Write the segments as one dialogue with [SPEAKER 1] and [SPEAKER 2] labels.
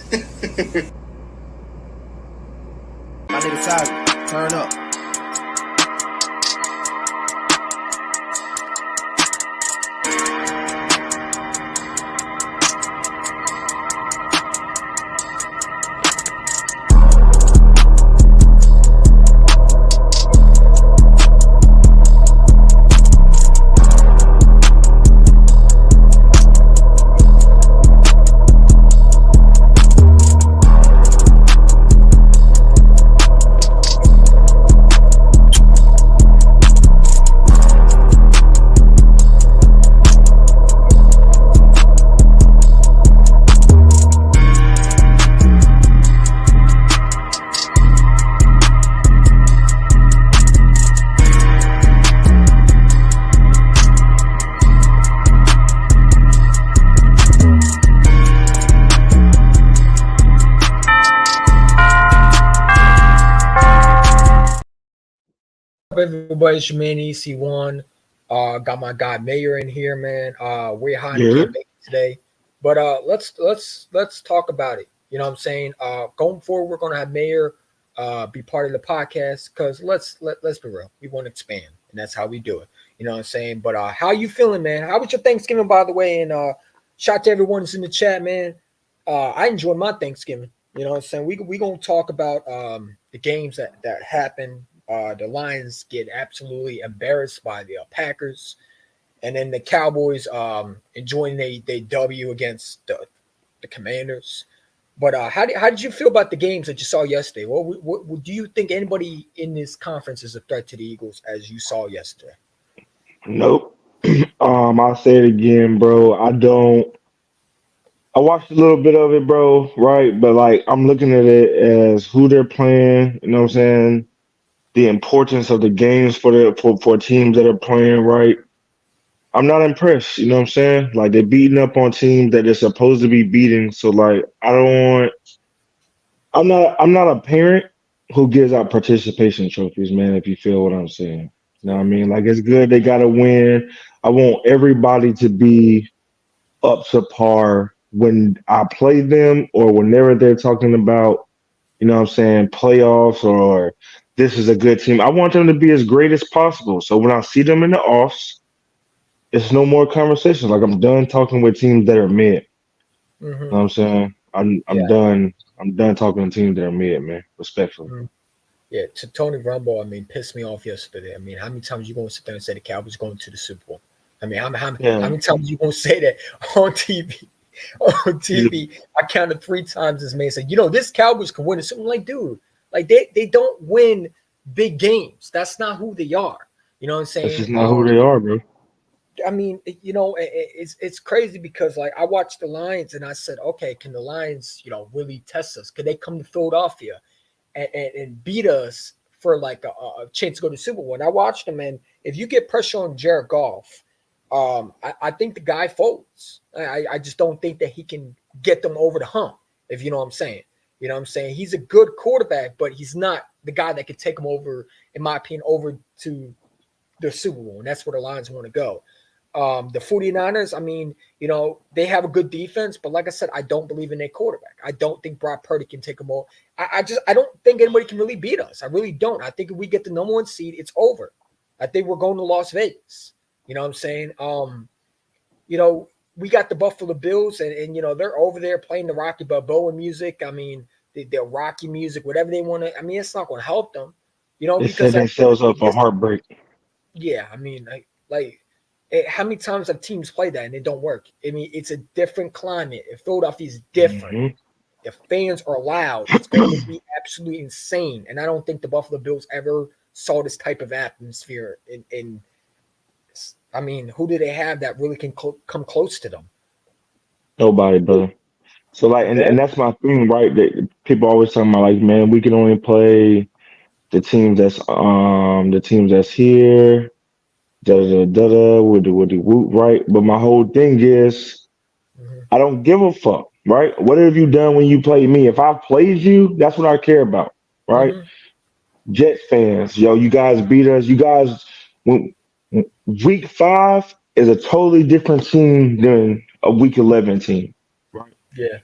[SPEAKER 1] My nigga Tiger, turn up.
[SPEAKER 2] Everybody, it's your man EC1. Got my guy Mayor in here, man. We're high
[SPEAKER 3] Yeah.
[SPEAKER 2] can't make it today, but let's talk about it. You know what I'm saying? Going forward, we're gonna have Mayor be part of the podcast because let's be real, we want to expand, and that's how we do it. You know what I'm saying? But how you feeling, man? How was your Thanksgiving, by the way? And shout to everyone who's in the chat, man. I enjoyed my Thanksgiving. You know what I'm saying? We gonna talk about the games that happened. The Lions get absolutely embarrassed by the Packers, and then the Cowboys enjoying they W against the Commanders. But how did you feel about the games that you saw yesterday? What do you think anybody in this conference is a threat to the Eagles as you saw yesterday?
[SPEAKER 3] Nope. I'll say it again, bro. I watched a little bit of it, bro, right? But like I'm looking at it as who they're playing, you know what I'm saying? The importance of the games for teams that are playing, right? I'm not impressed, you know what I'm saying? Like they're beating up on teams that they're supposed to be beating. So like I'm not a parent who gives out participation trophies, man, if you feel what I'm saying. You know what I mean? Like it's good they gotta win. I want everybody to be up to par when I play them or whenever they're talking about, you know what I'm saying, playoffs or this is a good team. I want them to be as great as possible. So when I see them in the offs, it's no more conversations. Like I'm done talking with teams that are mid. You know
[SPEAKER 2] Mm-hmm.
[SPEAKER 3] what I'm saying? I'm
[SPEAKER 2] Yeah.
[SPEAKER 3] done. I'm done talking to teams that are mid, man. Respectfully.
[SPEAKER 2] Mhm. Yeah, to Tony Rumble, I mean, pissed me off yesterday. I mean, how many times you gonna sit there and say the Cowboys going to the Super Bowl? I mean, how
[SPEAKER 3] Yeah.
[SPEAKER 2] many times you gonna say that on TV? On
[SPEAKER 3] Yeah.
[SPEAKER 2] TV, I counted 3 times as man said, this Cowboys can win. It's something like, dude, like they don't win big games. That's not who they are. You know what I'm
[SPEAKER 3] That's
[SPEAKER 2] saying?
[SPEAKER 3] just not who they are, bro.
[SPEAKER 2] I mean, it's crazy because like I watched the Lions and I said, okay, can the Lions, really test us? Could they come to Philadelphia and beat us for like a chance to go to the Super Bowl? And I watched them, and if you get pressure on Jared Goff, I think the guy folds. I just don't think that he can get them over the hump, if you know what I'm saying. You know what I'm saying? He's a good quarterback, but he's not the guy that could take him over, in my opinion, over to the Super Bowl. And that's where the Lions want to go. The 49ers, I mean, they have a good defense, but like I said, I don't believe in their quarterback. I don't think Brock Purdy can take them all. I don't think anybody can really beat us. I really don't. I think if we get the number 1 seed, it's over. I think we're going to Las Vegas. You know what I'm saying? You know, we got the Buffalo Bills, and they're over there playing the Rocky Balboa music. I mean, the Rocky music, whatever they want to. I mean, it's not going to help them.
[SPEAKER 3] They set
[SPEAKER 2] Because at the end of
[SPEAKER 3] themselves
[SPEAKER 2] the
[SPEAKER 3] up
[SPEAKER 2] day,
[SPEAKER 3] for heartbreak.
[SPEAKER 2] yeah, I mean, how many times have teams played that and it don't work? I mean, it's a different climate. If Philadelphia is different,
[SPEAKER 3] Hmm.
[SPEAKER 2] if fans are loud, it's going to be absolutely insane. And I don't think the Buffalo Bills ever saw this type of atmosphere. I mean, who do they have that really can come close to them?
[SPEAKER 3] Nobody, brother. So like, and
[SPEAKER 2] Very.
[SPEAKER 3] that's my thing, right? That people always talking about, like, man, we can only play the teams that's here, da da da da, with the woot, right? But my whole thing is,
[SPEAKER 2] Mhm,
[SPEAKER 3] I don't give a fuck, right? What have you done when you played me? If I played you, that's what I care about, right?
[SPEAKER 2] mhm.
[SPEAKER 3] Jet fans, yo, you guys beat us. You guys, when, week 5 is a totally different team than a week 11 team. Right.
[SPEAKER 2] Yeah,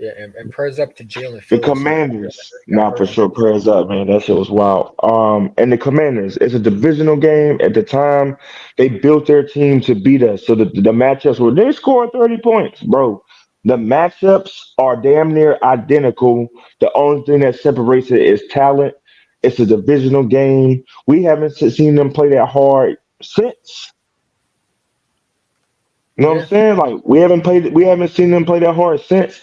[SPEAKER 2] Yeah, and prayers up to Jalen
[SPEAKER 3] The
[SPEAKER 2] Phillips.
[SPEAKER 3] Commanders,
[SPEAKER 2] Got
[SPEAKER 3] nah,
[SPEAKER 2] hurt
[SPEAKER 3] for
[SPEAKER 2] on.
[SPEAKER 3] sure. Prayers up, man. That shit was wild. And the Commanders, it's a divisional game. At the time, they built their team to beat us. So the matchups were they scored 30 points, bro. The matchups are damn near identical. The only thing that separates it is talent. It's a divisional game. We haven't seen them play that hard since. You know what I'm
[SPEAKER 2] Yeah,
[SPEAKER 3] saying? Like we haven't seen them play that hard since.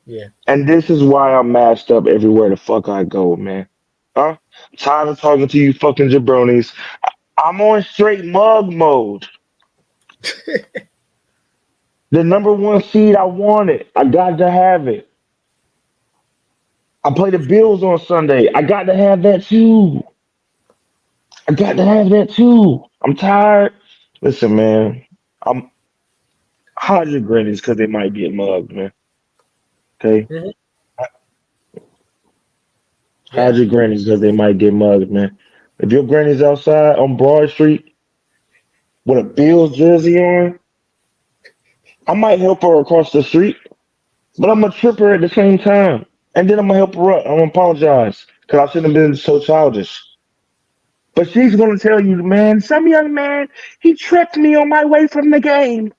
[SPEAKER 2] yeah.
[SPEAKER 3] And this is why I'm mashed up everywhere the fuck I go, man. Huh? I'm tired of talking to you fucking jabronis. I'm on straight mug mode. The number one seed, I want it. I got to have it. I play the Bills on Sunday. I got to have that too. I got to have that too. I'm tired. Listen, man. I'm hide your grannies because they might get mugged, man. Okay?
[SPEAKER 2] Mhm.
[SPEAKER 3] Hide
[SPEAKER 2] Yeah.
[SPEAKER 3] your grannies because they might get mugged, man. If your granny's outside on Broad Street with a Bills jersey on, I might help her across the street, but I'm gonna trip her at the same time. And then I'm gonna help her up. I'm gonna apologize because I shouldn't have been so childish. But she's gonna tell you, man, some young man, he tripped me on my way from the game.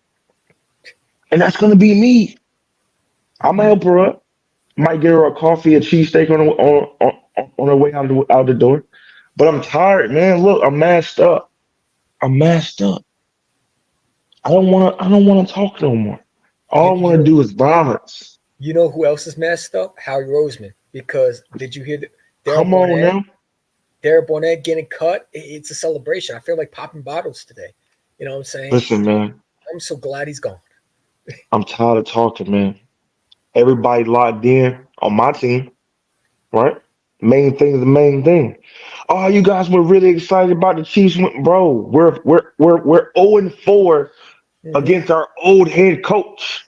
[SPEAKER 3] And that's gonna be me. I'm gonna help her up. Might get her a coffee, a cheesesteak on her way out the door. But I'm tired, man. Look, I'm mashed up. I'm mashed up. I don't wanna talk no more.
[SPEAKER 2] You,
[SPEAKER 3] All I
[SPEAKER 2] you
[SPEAKER 3] wanna
[SPEAKER 2] know
[SPEAKER 3] do is violence.
[SPEAKER 2] you know who else is messed up? Howie Roseman. Because did you hear that Daryl
[SPEAKER 3] Come on
[SPEAKER 2] Barnett?
[SPEAKER 3] now.
[SPEAKER 2] Derek Barnett getting cut. It's a celebration. I feel like popping bottles today. You know what I'm saying?
[SPEAKER 3] Listen, man.
[SPEAKER 2] I'm so glad he's gone.
[SPEAKER 3] I'm tired of talking, man. Everybody locked in on my team, right? Main thing is the main thing. Oh, you guys were really excited about the Chiefs, bro. We're 0-4
[SPEAKER 2] Hmm.
[SPEAKER 3] against our old head coach.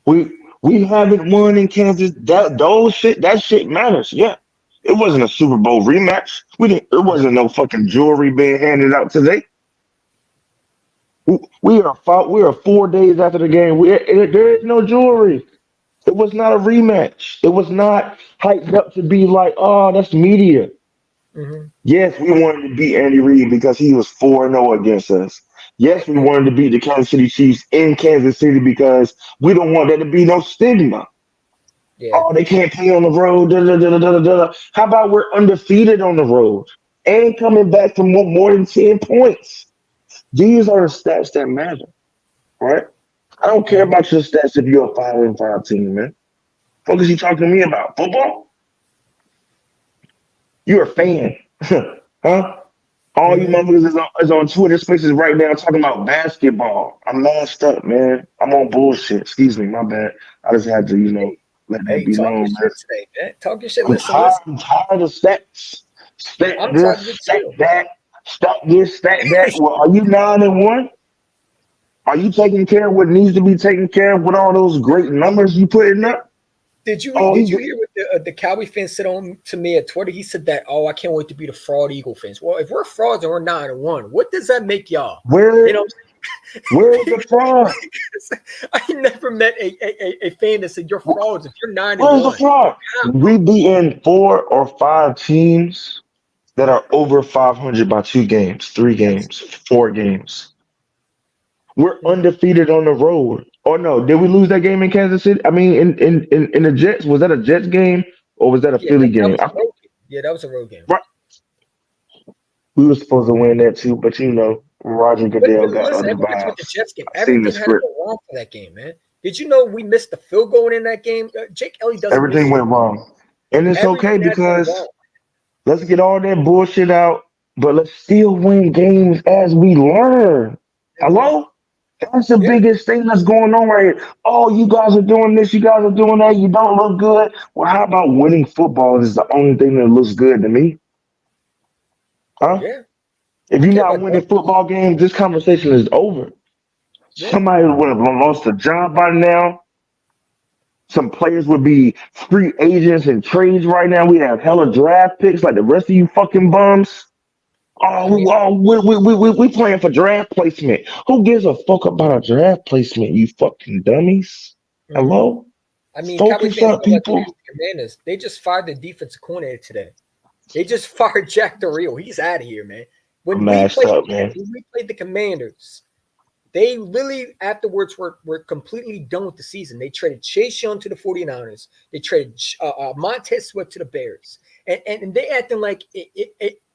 [SPEAKER 3] We haven't won in Kansas. That shit matters. Yeah, it wasn't a Super Bowl rematch. We didn't. It wasn't no fucking jewelry being handed out today. We are 4 days after the game. There is no jewelry. It was not a rematch. It was not hyped up to be like, oh, that's media.
[SPEAKER 2] Hmm.
[SPEAKER 3] Yes, we wanted to beat Andy Reid because he was 4-0 against us. Yes, we wanted to beat the Kansas City Chiefs in Kansas City because we don't want there to be no stigma.
[SPEAKER 2] Yeah.
[SPEAKER 3] Oh, they can't play on the road. Da, da, da, da, da, da. How about we're undefeated on the road and coming back from more than 10 points? These are the stats that matter, right? I don't care
[SPEAKER 2] Hmm.
[SPEAKER 3] about your stats if you're a 5-5 team, man. What is he talking to me about? Football? You're a fan. Huh? All you
[SPEAKER 2] Hmm.
[SPEAKER 3] motherfuckers is on Twitter spaces right now talking about basketball. I'm masked up, man. I'm on bullshit. Excuse me, my bad. I just had to,
[SPEAKER 2] Hey,
[SPEAKER 3] let that
[SPEAKER 2] hey,
[SPEAKER 3] be
[SPEAKER 2] talk your
[SPEAKER 3] known, man.
[SPEAKER 2] shit today, man. Talk your shit.
[SPEAKER 3] I'm
[SPEAKER 2] Listen,
[SPEAKER 3] tired.
[SPEAKER 2] listen.
[SPEAKER 3] I'm tired of stats. Stack
[SPEAKER 2] I'm
[SPEAKER 3] this,
[SPEAKER 2] tired of it
[SPEAKER 3] stack
[SPEAKER 2] too.
[SPEAKER 3] that, stack this, stack that. Well, are you 9-1? Are you taking care of what needs to be taken care of with all those great numbers you putting up? Oh,
[SPEAKER 2] Did you hear what the Cowboy fan said on to me at Twitter? He said that, oh, I can't wait to be the fraud Eagle fans. Well, if we're frauds and we're 9-1, what does that make y'all? You
[SPEAKER 3] where
[SPEAKER 2] know,
[SPEAKER 3] where's the fraud?
[SPEAKER 2] I never met a fan that said you're frauds if you're nine and
[SPEAKER 3] Where's the
[SPEAKER 2] one.
[SPEAKER 3] fraud? We beating 4 or 5 teams that are over 500 by 2 games, three
[SPEAKER 2] Yes.
[SPEAKER 3] games, 4 games. We're
[SPEAKER 2] Mhm.
[SPEAKER 3] undefeated on the road. Oh no, did we lose that game in Kansas City? I mean, in the Jets, was that a Jets game or was that a
[SPEAKER 2] Yeah,
[SPEAKER 3] Philly
[SPEAKER 2] that
[SPEAKER 3] game?
[SPEAKER 2] was a road game. Yeah, that was a road game.
[SPEAKER 3] Right, we were supposed to win that too, but Roger
[SPEAKER 2] But
[SPEAKER 3] Goodell got
[SPEAKER 2] listen,
[SPEAKER 3] other
[SPEAKER 2] ever since with the
[SPEAKER 3] vibes.
[SPEAKER 2] Jets game,
[SPEAKER 3] I seen the
[SPEAKER 2] everything had to
[SPEAKER 3] script.
[SPEAKER 2] go wrong for that game, man. Did you know we missed the field goal in that game? Jake Ellie doesn't miss
[SPEAKER 3] Everything
[SPEAKER 2] field
[SPEAKER 3] went
[SPEAKER 2] goals.
[SPEAKER 3] wrong, and it's okay
[SPEAKER 2] Everything had to go
[SPEAKER 3] because
[SPEAKER 2] wrong.
[SPEAKER 3] let's get all that bullshit out, but let's still win games as we learn.
[SPEAKER 2] Hmm.
[SPEAKER 3] Hello? That's the
[SPEAKER 2] Yeah,
[SPEAKER 3] biggest thing that's going on right here. Oh, you guys are doing this, you guys are doing that, you don't look good. Well, how about winning football is the only thing that looks good to me? Huh?
[SPEAKER 2] yeah.
[SPEAKER 3] If
[SPEAKER 2] I
[SPEAKER 3] you're
[SPEAKER 2] care
[SPEAKER 3] not
[SPEAKER 2] about
[SPEAKER 3] winning
[SPEAKER 2] that.
[SPEAKER 3] football games, this conversation is over.
[SPEAKER 2] Yeah.
[SPEAKER 3] Somebody would have lost a job by now. Some players would be free agents and trades right now. We have hella draft picks like the rest of you fucking bums.
[SPEAKER 2] I mean,
[SPEAKER 3] We playing for draft placement. Who gives a fuck about a draft placement, you fucking dummies? Hello?
[SPEAKER 2] I mean, Cowboy
[SPEAKER 3] Focus
[SPEAKER 2] fans
[SPEAKER 3] up,
[SPEAKER 2] don't like
[SPEAKER 3] people.
[SPEAKER 2] the Commanders. They just fired the defensive coordinator today. They just fired Jack Del Rio. He's out of here, man.
[SPEAKER 3] I'm
[SPEAKER 2] When
[SPEAKER 3] mashed up, man.
[SPEAKER 2] we played the Commanders, they literally afterwards were completely done with the season. They traded Chase Young to the 49ers. They traded Montez Sweat to the Bears. And they acting like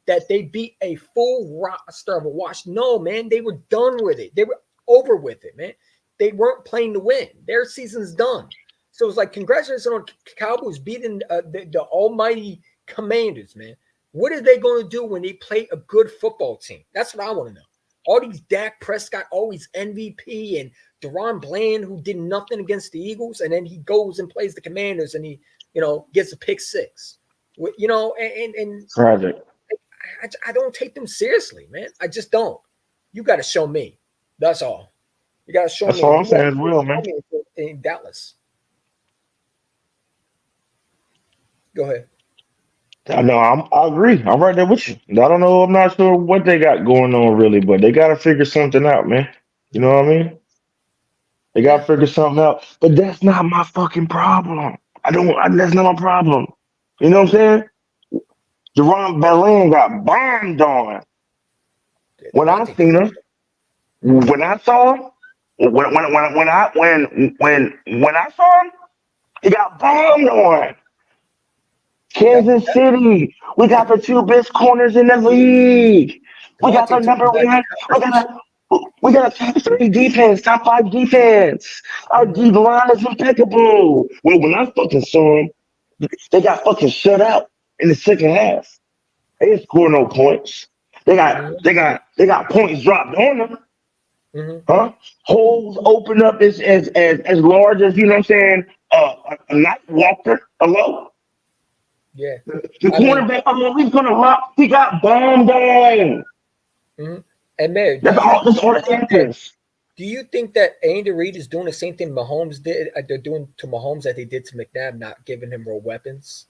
[SPEAKER 2] that they beat a full roster of a wash. No, man, they were done with it. They were over with it, man. They weren't playing to win. Their season's done. So it's like, congratulations on Cowboys beating the almighty Commanders, man. What are they going to do when they play a good football team? That's what I want to know. All these Dak Prescott, always MVP, and Deron Bland, who did nothing against the Eagles, and then he goes and plays the Commanders, and he, gets a pick six. And
[SPEAKER 3] Tragic.
[SPEAKER 2] I don't take them seriously, man. I just don't. You got to show me. That's all. You got to show
[SPEAKER 3] That's
[SPEAKER 2] me.
[SPEAKER 3] all I'm saying is real, man.
[SPEAKER 2] In Dallas. Go ahead.
[SPEAKER 3] I know. I agree. I'm right there with you. I don't know. I'm not sure what they got going on really, but they got to figure something out, man. You know what I mean? They got to figure something out. But that's not my fucking problem. That's not my problem. You know what I'm saying? Jerome Belen got bombed on. When I seen him, when I saw him, when I saw him, he got bombed on. Kansas City, we got the two best corners in the league. We got the number one. We got a top 3 defense, top 5 defense. Our D line is impeccable. Well, when I fucking saw them, they got fucking shut out in the second half. They didn't score no points. They got points dropped on them. Huh? Holes open up as large as, you know what I'm saying, a night walker. Hello?
[SPEAKER 2] Yeah.
[SPEAKER 3] The cornerback, he's gonna rock. He got bombed on.
[SPEAKER 2] And Mayor,
[SPEAKER 3] that's all the happens.
[SPEAKER 2] Do you think that Andy Reid is doing the same thing Mahomes did? They're doing to Mahomes that they did to McNabb, not giving him real weapons.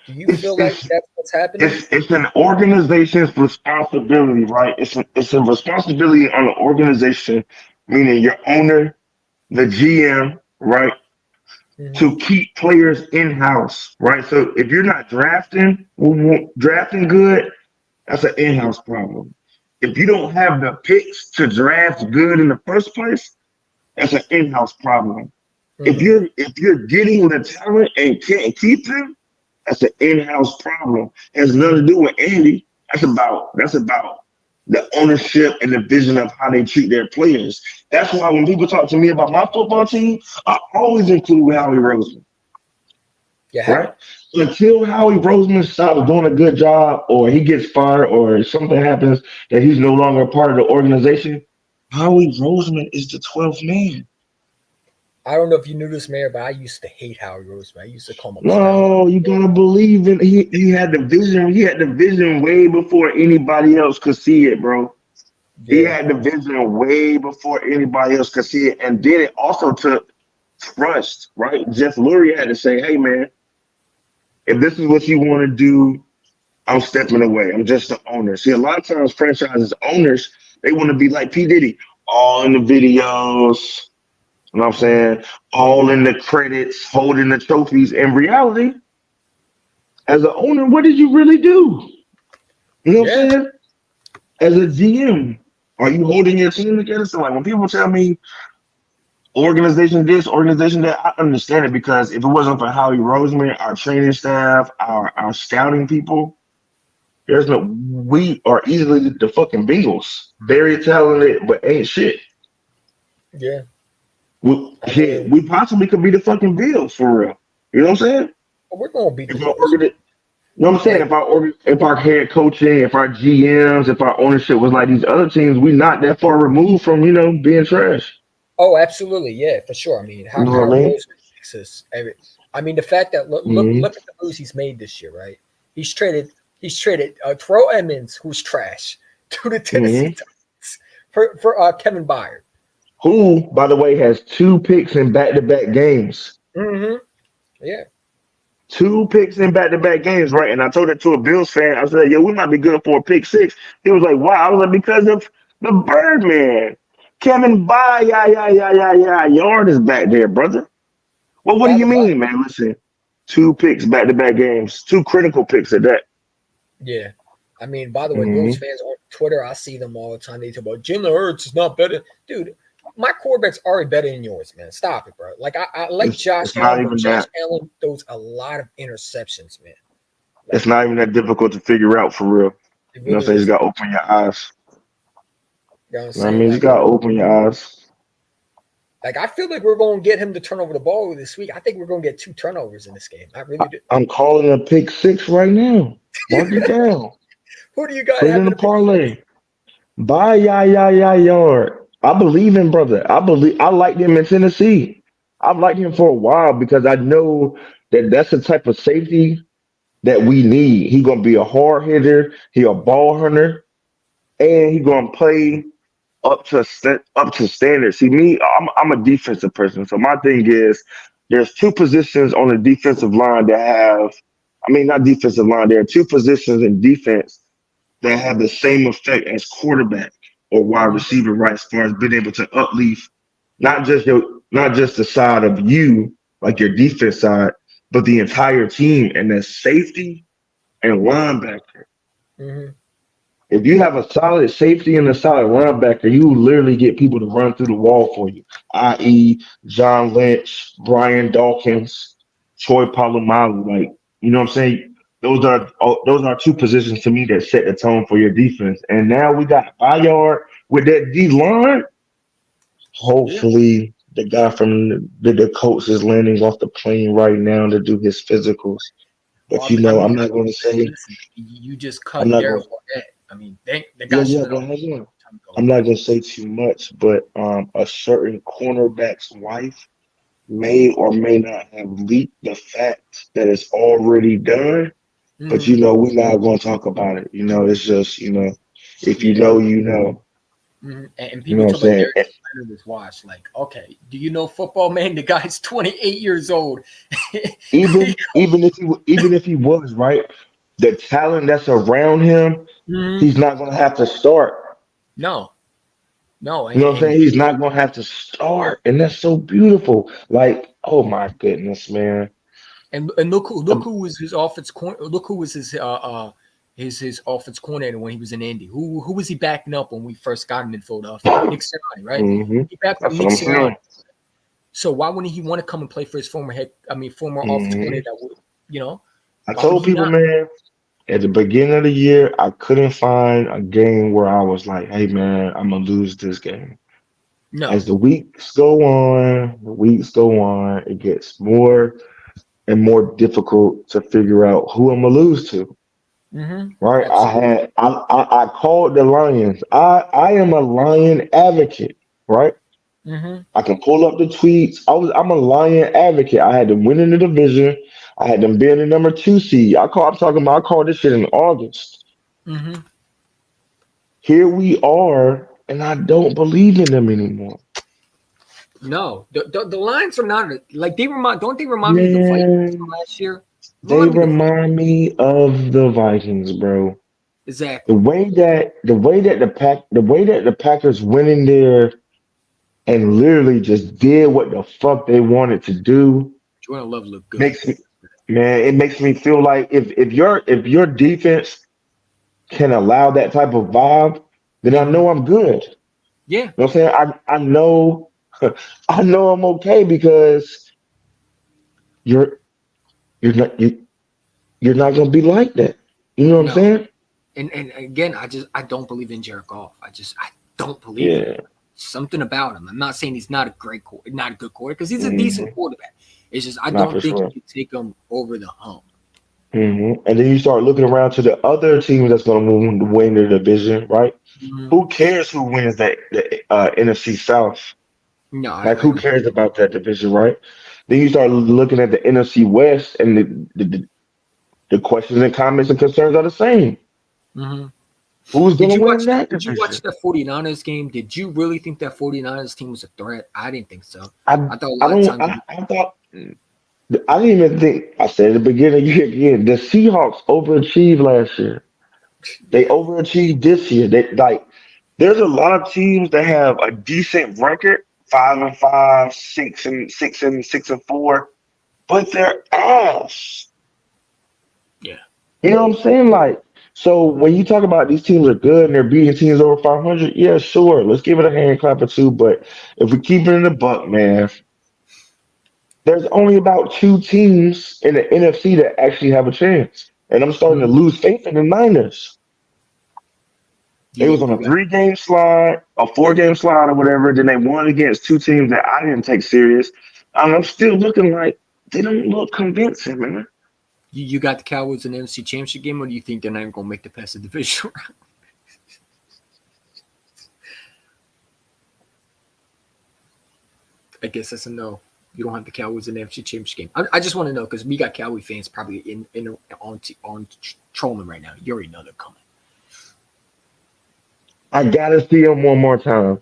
[SPEAKER 2] Do you feel like that's what's happening?
[SPEAKER 3] It's an organization's responsibility, right? It's a responsibility on the organization, meaning your owner, the GM, right? To keep players in-house, right? So if you're not drafting good, that's an in-house problem. If you don't have the picks to draft good in the first place, that's an in-house problem. If you're getting the talent and can't keep them, that's an in-house problem. It has nothing to do with Andy. That's about the ownership and the vision of how they treat their players. That's why when people talk to me about my football team, I always include Howie Roseman.
[SPEAKER 2] Yeah.
[SPEAKER 3] Right? Until Howie Roseman stops doing a good job, or he gets fired, or something happens that he's no longer a part of the organization, Howie Roseman is the 12th man.
[SPEAKER 2] I don't know if you knew this, Mayor, but I used to hate Howie Roseman. I used to call him.
[SPEAKER 3] No, you gotta believe in. He had the vision. He had the vision way before anybody else could see it, bro. Yeah. He had the vision way before anybody else could see it, and then it also took trust, right? Jeff Lurie had to say, "Hey, man, if this is what you want to do, I'm stepping away. I'm just the owner." See, a lot of times franchises owners, they want to be like P. Diddy, all in the videos. You know what I'm saying? All in the credits, holding the trophies. In reality, as an owner, what did you really do? You know what I'm saying? As a GM, are you holding your team together? So like when people tell me organization this, organization that, I understand it, because if it wasn't for Howie Roseman, our training staff, our scouting people, we are easily the fucking Bengals. Very talented, but ain't shit.
[SPEAKER 2] Yeah.
[SPEAKER 3] We possibly could be the fucking Bills for real. You know what I'm saying?
[SPEAKER 2] We're gonna beat the Bills.
[SPEAKER 3] You know what I'm saying? If our head coaching, if our GMs, if our ownership was like these other teams, we not that far removed from being trash.
[SPEAKER 2] Oh, absolutely, yeah, for sure. I mean, how Roseman fixes every. I mean, the fact that look at the moves he's made this year, right? He's traded Terrell Edmonds, who's trash, to the Tennessee Titans for Kevin Byard,
[SPEAKER 3] who, by the way, has 2 picks in back-to-back games.
[SPEAKER 2] Yeah.
[SPEAKER 3] 2 picks in back-to-back games, right? And I told it to a Bills fan. I said, "Yo, we might be good for a pick 6." He was like, "Wow." I was like, "Because of the Birdman, Kevin Byard is back there, brother." Well, what do
[SPEAKER 2] By
[SPEAKER 3] you
[SPEAKER 2] the by,
[SPEAKER 3] mean, man? Listen, 2 picks, back-to-back games, 2 critical picks at that.
[SPEAKER 2] yeah. I mean, by the way, Bills
[SPEAKER 3] Mm-hmm.
[SPEAKER 2] fans on Twitter, I see them all the time. They talk about Jalen Hurts is not better. Dude, my quarterback's already better than yours, man. Stop it, bro. Like I like Josh
[SPEAKER 3] It's not
[SPEAKER 2] Allen, but
[SPEAKER 3] even
[SPEAKER 2] Josh
[SPEAKER 3] that.
[SPEAKER 2] Allen throws a lot of interceptions, man.
[SPEAKER 3] It's
[SPEAKER 2] Like
[SPEAKER 3] not even that difficult to figure out for real.
[SPEAKER 2] it
[SPEAKER 3] You know what I'm
[SPEAKER 2] really
[SPEAKER 3] saying? You just
[SPEAKER 2] isn't.
[SPEAKER 3] gotta open your eyes.
[SPEAKER 2] You know what I'm
[SPEAKER 3] You know what I
[SPEAKER 2] saying?
[SPEAKER 3] mean? You just gotta open your eyes.
[SPEAKER 2] Like I feel like we're going to get him to turn over the ball this week. I think we're going to get 2 turnovers in this game. I really do.
[SPEAKER 3] I'm calling a pick six right now. Mark it down.
[SPEAKER 2] Who do you got
[SPEAKER 3] Put it in
[SPEAKER 2] having
[SPEAKER 3] a
[SPEAKER 2] a pick six?
[SPEAKER 3] parlay. Bye, ya yard. I believe him, brother. I liked him in Tennessee. I've liked him for a while because I know that that's the type of safety that we need. He gonna be a hard hitter. He a ball hunter, and he gonna play up to standard. See me, I'm a defensive person. So my thing is, there's 2 positions on the defensive line that have. I mean, not defensive line. There are 2 positions in defense that have the same effect as quarterback or wide receiver, right? As far as being able to upleaf not just the side of you, like your defense side, but the entire team, and that's safety and linebacker.
[SPEAKER 2] Mm-hmm.
[SPEAKER 3] If you have a solid safety and a solid linebacker, you literally get people to run through the wall for you, i.e., John Lynch, Brian Dawkins, Troy Polamalu. Like, you know what I'm saying? Those are 2 positions to me that set the tone for your defense. And now we got Bayard with that D line.
[SPEAKER 2] Yeah.
[SPEAKER 3] Hopefully, the guy from the Colts is landing off the plane right now to do his physicals. But
[SPEAKER 2] Well, I
[SPEAKER 3] I'm
[SPEAKER 2] mean,
[SPEAKER 3] not going to say
[SPEAKER 2] listen, you just
[SPEAKER 3] I'm
[SPEAKER 2] cut
[SPEAKER 3] not
[SPEAKER 2] Daryl
[SPEAKER 3] going.
[SPEAKER 2] Barnett. I mean, the
[SPEAKER 3] Yeah,
[SPEAKER 2] guy should
[SPEAKER 3] yeah,
[SPEAKER 2] have been
[SPEAKER 3] but
[SPEAKER 2] on
[SPEAKER 3] hold on.
[SPEAKER 2] time ago.
[SPEAKER 3] I'm not gonna say too much, but a certain cornerback's wife may or may not have leaked the fact that it's already done. But
[SPEAKER 2] Mm-hmm.
[SPEAKER 3] we're not gonna talk about it. It's just if you
[SPEAKER 2] Yeah.
[SPEAKER 3] know, you know.
[SPEAKER 2] Mm-hmm. And
[SPEAKER 3] You know
[SPEAKER 2] people
[SPEAKER 3] what I'm
[SPEAKER 2] talk about
[SPEAKER 3] saying?
[SPEAKER 2] Darius Leonard watch. Like, okay, do you know football, man? The guy's 28 years old.
[SPEAKER 3] Even if he was right, the talent that's around him,
[SPEAKER 2] Mhm.
[SPEAKER 3] he's not gonna have to start.
[SPEAKER 2] No, no,
[SPEAKER 3] You know what I'm saying? He's not gonna have to start, and that's so beautiful. Like, oh my goodness, man.
[SPEAKER 2] and look who was his offense look who was his offense coordinator when he was in Indy. Who was he backing up when we first got him in Philadelphia? Nick Sirianni, right?
[SPEAKER 3] Hmm.
[SPEAKER 2] He backed up
[SPEAKER 3] That's what
[SPEAKER 2] Nick
[SPEAKER 3] I'm
[SPEAKER 2] Sirianni.
[SPEAKER 3] saying.
[SPEAKER 2] So why wouldn't he want to come and play for his former offense
[SPEAKER 3] Hmm.
[SPEAKER 2] coordinator? That would,
[SPEAKER 3] I
[SPEAKER 2] why would
[SPEAKER 3] told
[SPEAKER 2] he
[SPEAKER 3] people,
[SPEAKER 2] not?
[SPEAKER 3] man, at the beginning of the year, I couldn't find a game where I was like, hey, man, I'm going to lose this game.
[SPEAKER 2] No.
[SPEAKER 3] As the weeks go on, it gets more and more difficult to figure out who I'm going to lose to.
[SPEAKER 2] Mm-hmm.
[SPEAKER 3] Right?
[SPEAKER 2] Absolutely.
[SPEAKER 3] I called the Lions. I am a Lion advocate, right?
[SPEAKER 2] Mm-hmm.
[SPEAKER 3] I can pull up the tweets. I'm a Lion advocate. I had them winning the division. I had them being the number 2 seed. I called this shit in August.
[SPEAKER 2] Mm-hmm.
[SPEAKER 3] Here we are, and I don't believe in them anymore.
[SPEAKER 2] No, the Lions are not like don't they remind me of the Vikings from
[SPEAKER 3] Man,
[SPEAKER 2] last year?
[SPEAKER 3] they
[SPEAKER 2] Remind me of the Vikings.
[SPEAKER 3] remind me of the Vikings, bro. The
[SPEAKER 2] Exactly.
[SPEAKER 3] way that the Packers went in there and literally just did what the fuck they wanted to do
[SPEAKER 2] Jordan Love looked good.
[SPEAKER 3] makes me man, it makes me feel like if your defense can allow that type of vibe, then I
[SPEAKER 2] Mm-hmm.
[SPEAKER 3] know I'm good.
[SPEAKER 2] Yeah.
[SPEAKER 3] You know what I'm saying? I know I know I'm okay because you're you're not you're not gonna be like that. You know what I'm
[SPEAKER 2] No.
[SPEAKER 3] saying?
[SPEAKER 2] And again, I don't believe in Jared Goff. I don't believe in him.
[SPEAKER 3] Yeah.
[SPEAKER 2] Something about him. I'm not saying he's not not a good quarterback because he's a decent
[SPEAKER 3] Hmm.
[SPEAKER 2] quarterback. It's just I
[SPEAKER 3] Not
[SPEAKER 2] don't
[SPEAKER 3] for
[SPEAKER 2] think
[SPEAKER 3] sure.
[SPEAKER 2] you can take him over the hump.
[SPEAKER 3] And then you start looking around to the other teams that's gonna win the division, right?
[SPEAKER 2] Mhm.
[SPEAKER 3] Who cares who wins the NFC South?
[SPEAKER 2] No,
[SPEAKER 3] Like,
[SPEAKER 2] I
[SPEAKER 3] who
[SPEAKER 2] don't.
[SPEAKER 3] cares about that division, right? Then you start looking at the NFC West, and the questions and comments and concerns are the same.
[SPEAKER 2] Hmm.
[SPEAKER 3] Who's
[SPEAKER 2] Did
[SPEAKER 3] gonna
[SPEAKER 2] you
[SPEAKER 3] win
[SPEAKER 2] watch
[SPEAKER 3] that
[SPEAKER 2] Did you watch
[SPEAKER 3] division?
[SPEAKER 2] that 49ers game? Did you really think that 49ers team was a threat? I didn't think so.
[SPEAKER 3] I
[SPEAKER 2] I thought a
[SPEAKER 3] I
[SPEAKER 2] lot of
[SPEAKER 3] don't
[SPEAKER 2] times.
[SPEAKER 3] I thought I didn't even think I said at the beginning of the year again. The Seahawks overachieved last year. They
[SPEAKER 2] Yeah.
[SPEAKER 3] overachieved this year. There's a lot of teams that have a decent record 5-5, 6-6 and 4, but they're ass.
[SPEAKER 2] Yeah.
[SPEAKER 3] You know what I'm saying? Like, so when you talk about these teams are good and they're beating teams over 500, yeah, sure, let's give it a hand clap or two. But if we keep it in the buck, man, there's only about two teams in the NFC that actually have a chance, and I'm starting to
[SPEAKER 2] Mhm.
[SPEAKER 3] lose faith in the Niners. They
[SPEAKER 2] Yeah,
[SPEAKER 3] was on
[SPEAKER 2] you
[SPEAKER 3] a
[SPEAKER 2] got
[SPEAKER 3] 3-game slide, a 4-game slide, or whatever. Then they won against two teams that I didn't take serious. And I'm still looking like they don't look convincing, man.
[SPEAKER 2] you got the Cowboys in the NFC Championship game, or do you think they're not even gonna make the past the division round? I guess that's a no. You don't have the Cowboys in the NFC Championship game. I just want to know because we got Cowboy fans probably on trolling right now. You already know they're coming.
[SPEAKER 3] I gotta see them one more time.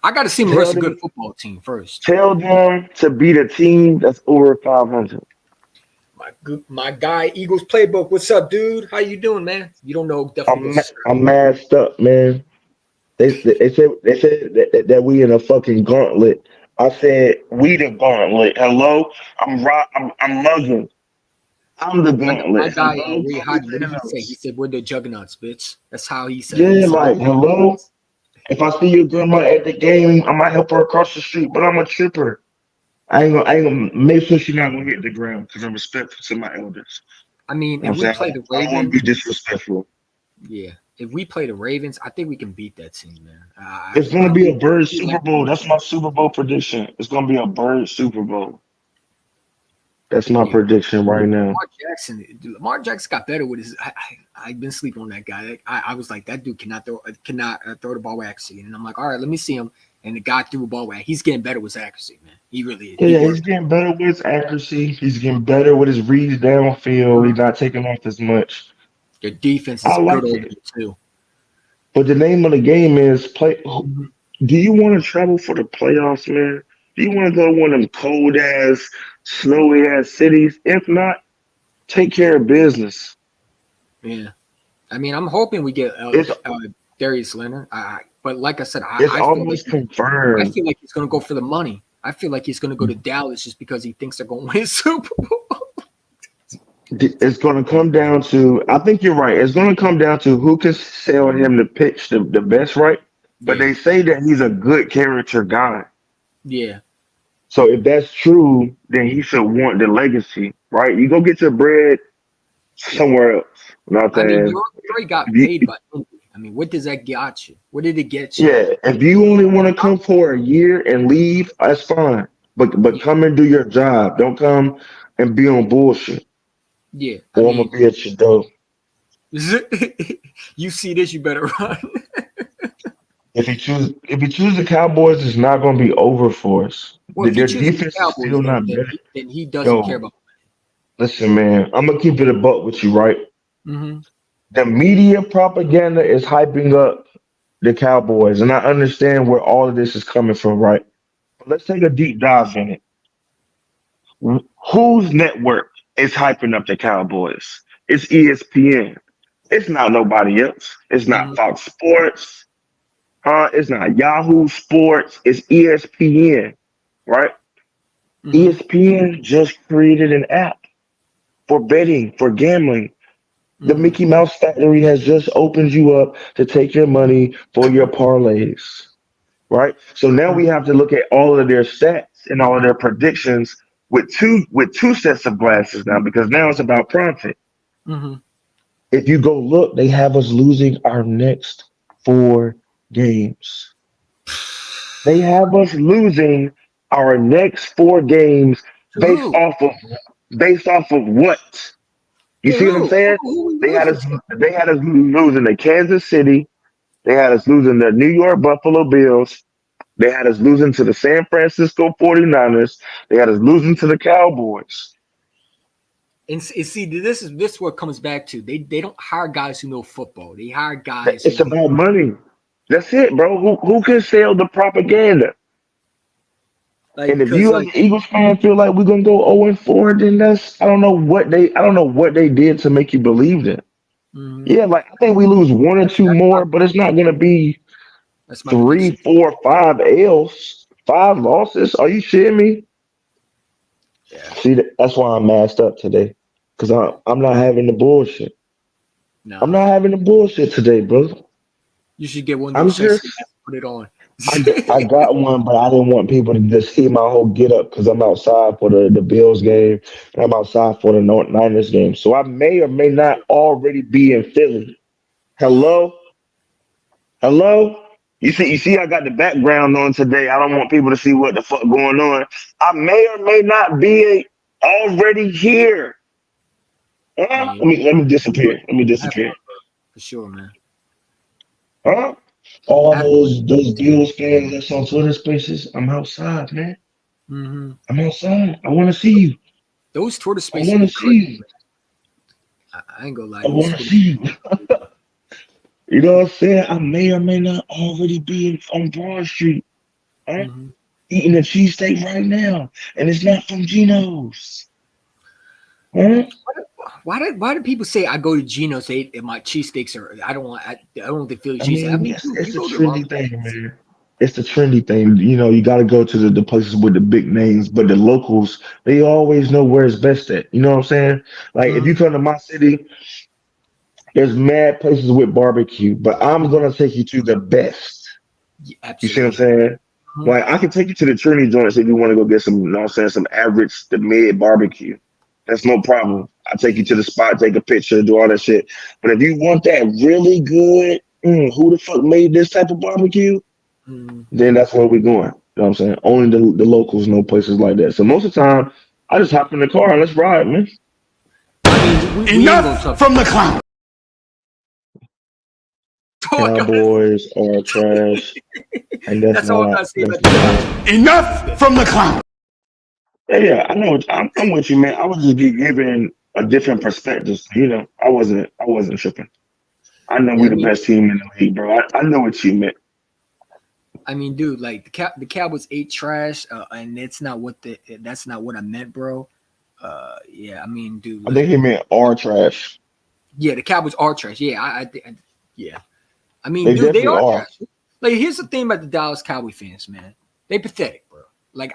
[SPEAKER 2] I got to see them
[SPEAKER 3] Tell
[SPEAKER 2] versus a good
[SPEAKER 3] them,
[SPEAKER 2] football team first.
[SPEAKER 3] tell them to beat a team that's over 500.
[SPEAKER 2] My guy Eagles playbook. What's up, dude? How you doing, man? You don't know? Definitely go.
[SPEAKER 3] I'm masked up, man. They said that we in a fucking gauntlet. I said we the gauntlet. Hello, I'm Muslim. I'm the
[SPEAKER 2] My
[SPEAKER 3] gauntlet.
[SPEAKER 2] guy
[SPEAKER 3] Hello,
[SPEAKER 2] Ray
[SPEAKER 3] call me
[SPEAKER 2] Hodge. What did he say? He
[SPEAKER 3] Thanos.
[SPEAKER 2] said we're the juggernauts, bitch. That's how he said it. He
[SPEAKER 3] Yeah,
[SPEAKER 2] said,
[SPEAKER 3] like hello. If I see your grandma at the game, I might help her across the street, but I'm a tripper. I ain't gonna make sure she's not gonna hit the ground because I'm respectful to my elders.
[SPEAKER 2] I mean,
[SPEAKER 3] You know
[SPEAKER 2] if
[SPEAKER 3] what
[SPEAKER 2] we
[SPEAKER 3] I'm
[SPEAKER 2] play
[SPEAKER 3] saying?
[SPEAKER 2] the
[SPEAKER 3] I don't want to
[SPEAKER 2] Ravens,
[SPEAKER 3] be disrespectful.
[SPEAKER 2] yeah. If we play the Ravens, I think we can beat that team, man.
[SPEAKER 3] It's
[SPEAKER 2] I
[SPEAKER 3] gonna
[SPEAKER 2] don't
[SPEAKER 3] be a
[SPEAKER 2] think
[SPEAKER 3] bird
[SPEAKER 2] we
[SPEAKER 3] Super
[SPEAKER 2] like
[SPEAKER 3] Bowl. That's my Super Bowl prediction. It's gonna be a bird Super Bowl. That's my
[SPEAKER 2] yeah.
[SPEAKER 3] prediction right now.
[SPEAKER 2] Lamar Jackson got better with his. I've been sleeping on that guy. I was like, that dude cannot throw the ball with accuracy, and I'm like, all right, let me see him. And the guy threw a ball with. He's getting better with his accuracy, man. He really is.
[SPEAKER 3] Yeah,
[SPEAKER 2] He
[SPEAKER 3] yeah, he's
[SPEAKER 2] worked.
[SPEAKER 3] getting better with his accuracy. He's getting better with his reads downfield. He's not taking off as much.
[SPEAKER 2] Their defense
[SPEAKER 3] I
[SPEAKER 2] is good
[SPEAKER 3] like
[SPEAKER 2] over
[SPEAKER 3] it.
[SPEAKER 2] there too.
[SPEAKER 3] But the name of the game is play.
[SPEAKER 2] Mhm.
[SPEAKER 3] Do you want to travel for the playoffs, man? Do you want to go to one of them cold ass, snowy ass cities? If not, take care of business.
[SPEAKER 2] Yeah, I mean, I'm hoping we get
[SPEAKER 3] It's
[SPEAKER 2] Darius Leonard. But like I said,
[SPEAKER 3] it's almost
[SPEAKER 2] I
[SPEAKER 3] confirmed.
[SPEAKER 2] feel like he's going to go for the money. I feel like he's going to go to Dallas just because he thinks they're going to win a Super Bowl.
[SPEAKER 3] It's going to come down to. I think you're right. It's going to come down to who can sell him the pitch the best, right? But
[SPEAKER 2] Yeah,
[SPEAKER 3] they say that he's a good character guy.
[SPEAKER 2] yeah.
[SPEAKER 3] So if that's true, then he should want the legacy, right? You go get your bread somewhere else. You know what
[SPEAKER 2] I mean,
[SPEAKER 3] I'm
[SPEAKER 2] you already got
[SPEAKER 3] saying?
[SPEAKER 2] paid by Indy. I mean, what does that get you? What did it get you?
[SPEAKER 3] Yeah, if you only want to come for a year and leave, that's fine. But
[SPEAKER 2] Yeah,
[SPEAKER 3] come and do your job. Don't come and be on bullshit.
[SPEAKER 2] yeah. I
[SPEAKER 3] Or I'm gonna
[SPEAKER 2] mean,
[SPEAKER 3] be at your door.
[SPEAKER 2] you see this, you better run.
[SPEAKER 3] If you choose the Cowboys, it's not gonna be over for us.
[SPEAKER 2] Well, if he
[SPEAKER 3] Their
[SPEAKER 2] chooses the
[SPEAKER 3] defense is
[SPEAKER 2] Cowboys,
[SPEAKER 3] still
[SPEAKER 2] then
[SPEAKER 3] not better.
[SPEAKER 2] then he doesn't care
[SPEAKER 3] Yo,
[SPEAKER 2] about.
[SPEAKER 3] listen, man, I'm gonna keep it a buck with you, right?
[SPEAKER 2] Mm-hmm.
[SPEAKER 3] The media propaganda is hyping up the Cowboys, and I understand where all of this is coming from, right? But let's take a deep dive in it. Whose network is hyping up the Cowboys? It's ESPN. It's not nobody else. It's not
[SPEAKER 2] Mm-hmm.
[SPEAKER 3] Fox Sports. It's not Yahoo Sports. It's ESPN, right?
[SPEAKER 2] Mm-hmm.
[SPEAKER 3] ESPN just created an app for betting, for gambling. The
[SPEAKER 2] Mm-hmm.
[SPEAKER 3] Mickey Mouse Factory has just opened you up to take your money for your parlays, right? So now we have to look at all of their stats and all of their predictions with two sets of glasses now because now it's about profit.
[SPEAKER 2] Mm-hmm.
[SPEAKER 3] If you go look, they have us losing our next 4 games. They have us losing our next 4 games
[SPEAKER 2] To
[SPEAKER 3] based
[SPEAKER 2] who?
[SPEAKER 3] off of based off of what? You
[SPEAKER 2] To
[SPEAKER 3] see what I'm
[SPEAKER 2] who?
[SPEAKER 3] saying?
[SPEAKER 2] Who we
[SPEAKER 3] They had
[SPEAKER 2] losing
[SPEAKER 3] us
[SPEAKER 2] to?
[SPEAKER 3] they had us losing to Kansas City. They had us losing the New York Buffalo Bills. They had us losing to the San Francisco 49ers. They had us losing to the Cowboys.
[SPEAKER 2] And see, this is what comes back to. They don't hire guys who know football. They hire guys who
[SPEAKER 3] It's
[SPEAKER 2] know
[SPEAKER 3] about money. That's it, bro. Who can sell the propaganda?
[SPEAKER 2] like
[SPEAKER 3] And if
[SPEAKER 2] because
[SPEAKER 3] you as an
[SPEAKER 2] like
[SPEAKER 3] Eagles fan feel like we're gonna go 0-4, then I don't know what they did to make you believe that.
[SPEAKER 2] mhm.
[SPEAKER 3] Yeah, like I think we lose one or two
[SPEAKER 2] That's
[SPEAKER 3] more, but it's not gonna be
[SPEAKER 2] That's my
[SPEAKER 3] 3,
[SPEAKER 2] prediction.
[SPEAKER 3] 4, 5 L's, 5 losses. Are you shitting me?
[SPEAKER 2] Yeah.
[SPEAKER 3] See, that's why I'm masked up today, because I'm not having the bullshit. I'm
[SPEAKER 2] Nah.
[SPEAKER 3] not having the bullshit today, bro.
[SPEAKER 2] You should get one of
[SPEAKER 3] I'm
[SPEAKER 2] those sexy
[SPEAKER 3] just
[SPEAKER 2] masks, put it on.
[SPEAKER 3] I got one, but I didn't want people to just see my whole get up because I'm outside for the Bills game and I'm outside for the Niners game. So I may or may not already be in Philly. Hello? Hello? You see, I got the background on today. I don't want people to see what the fuck going on. I may or may not be already here. Huh?
[SPEAKER 2] Man,
[SPEAKER 3] Let me disappear. Let me
[SPEAKER 2] have
[SPEAKER 3] disappear.
[SPEAKER 2] fun, bro. For sure, man.
[SPEAKER 3] Huh? All
[SPEAKER 2] Have
[SPEAKER 3] those Bills fans that's on Twitter Spaces. I'm outside, man.
[SPEAKER 2] mm-hmm.
[SPEAKER 3] I'm outside. I want to see you.
[SPEAKER 2] Those Twitter
[SPEAKER 3] I
[SPEAKER 2] spaces
[SPEAKER 3] want to
[SPEAKER 2] be
[SPEAKER 3] see
[SPEAKER 2] crazy.
[SPEAKER 3] you.
[SPEAKER 2] I ain't gonna lie,
[SPEAKER 3] I
[SPEAKER 2] those
[SPEAKER 3] want to
[SPEAKER 2] Twitter.
[SPEAKER 3] see you. You know what I'm saying? I may or may not already be on Broad Street, huh?
[SPEAKER 2] Mm-hmm.
[SPEAKER 3] Eating a cheesesteak right now, and it's not from Geno's. Huh?
[SPEAKER 2] Why do people say I go to Geno's to eat my cheesesteaks or I don't want the Philly
[SPEAKER 3] I
[SPEAKER 2] cheesesteak? I
[SPEAKER 3] mean,
[SPEAKER 2] mean,
[SPEAKER 3] yes,
[SPEAKER 2] dude, you
[SPEAKER 3] it's a
[SPEAKER 2] go to them all
[SPEAKER 3] trendy
[SPEAKER 2] the time.
[SPEAKER 3] thing, man. It's the trendy thing. You know, you got to go to the places with the big names, but the locals, they always know where it's best at. You know what I'm saying? Like, if you
[SPEAKER 2] Mhm.
[SPEAKER 3] come to my city, there's mad places with barbecue, but I'm
[SPEAKER 2] Mhm.
[SPEAKER 3] gonna take you to the best.
[SPEAKER 2] Yeah,
[SPEAKER 3] You see what I'm
[SPEAKER 2] absolutely.
[SPEAKER 3] saying?
[SPEAKER 2] Mhm.
[SPEAKER 3] Like I can take you to the Trinity joints if you want to go get some, you know what I'm saying, some average to mid barbecue. That's no problem. I'll take you to the spot, take a picture, do all that shit. But if you want that really good, who the fuck made this type of barbecue?
[SPEAKER 2] Mhm.
[SPEAKER 3] Then that's where we're going. You know what I'm saying? Only the locals know places like that. So most of the time, I just hop in the car and let's ride, man.
[SPEAKER 2] I mean, we ain't gonna
[SPEAKER 1] Enough
[SPEAKER 2] talk.
[SPEAKER 1] from the clown.
[SPEAKER 2] That's all I gotta
[SPEAKER 3] Cowboys are trash, and that's
[SPEAKER 2] That's all I
[SPEAKER 3] not
[SPEAKER 2] gotta say
[SPEAKER 3] that's
[SPEAKER 2] about the
[SPEAKER 3] not.
[SPEAKER 2] Cowboys.
[SPEAKER 1] Enough from the clown.
[SPEAKER 3] Yeah, yeah, I know. I'm with you, man. I was just giving a different perspective. You know, I wasn't tripping. I know
[SPEAKER 2] Yeah,
[SPEAKER 3] we the best team in the league, bro. I know what you meant.
[SPEAKER 2] I mean, dude, like the Cowboys ate trash, and that's not what I meant, bro. Yeah, I mean, dude,
[SPEAKER 3] I think
[SPEAKER 2] like,
[SPEAKER 3] he meant our trash.
[SPEAKER 2] yeah, the Cowboys are trash. Yeah, yeah. I mean,
[SPEAKER 3] They
[SPEAKER 2] dude, they
[SPEAKER 3] definitely
[SPEAKER 2] are
[SPEAKER 3] are.
[SPEAKER 2] trash. Like, here's the thing about the Dallas Cowboy fans, man. They pathetic, bro. Like,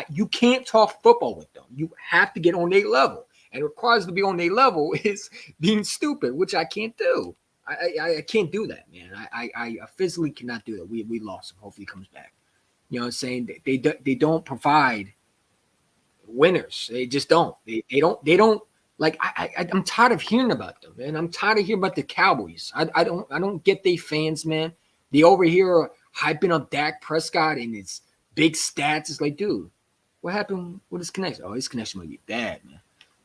[SPEAKER 2] you can't talk football with them. You have to get on their level, and it requires to be on their level is being stupid, which I can't do. I can't do that, man. I physically cannot do that. We lost him. Hopefully, he comes back. You know what I'm saying? They don't provide winners. They just don't. They don't like I'm tired of hearing about them, man. I'm tired of hearing about the Cowboys. I don't get they fans, man. They over here hyping up Dak Prescott and his big stats. It's like, dude, what happened with his connection? Oh, his connection might be bad, man.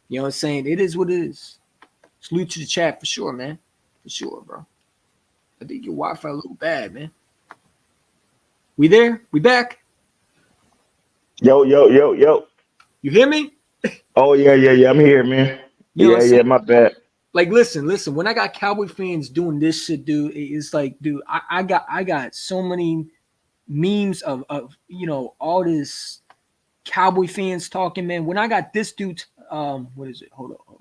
[SPEAKER 2] You know what I'm saying? It is what it is. Salute to the chat for sure, man. For sure, bro. I think your Wi-Fi a little bad, man. We there? We back?
[SPEAKER 3] Yo, yo, yo, yo.
[SPEAKER 2] You hear me?
[SPEAKER 3] Oh yeah, yeah, yeah. I'm here, man.
[SPEAKER 2] You know what I'm
[SPEAKER 3] Yeah,
[SPEAKER 2] saying?
[SPEAKER 3] yeah. My bad.
[SPEAKER 2] Like, listen. When I got Cowboy fans doing this shit, dude, it's like, dude, I got so many memes of all this Cowboy fans talking, man. When I got this dude, what is it? Hold on.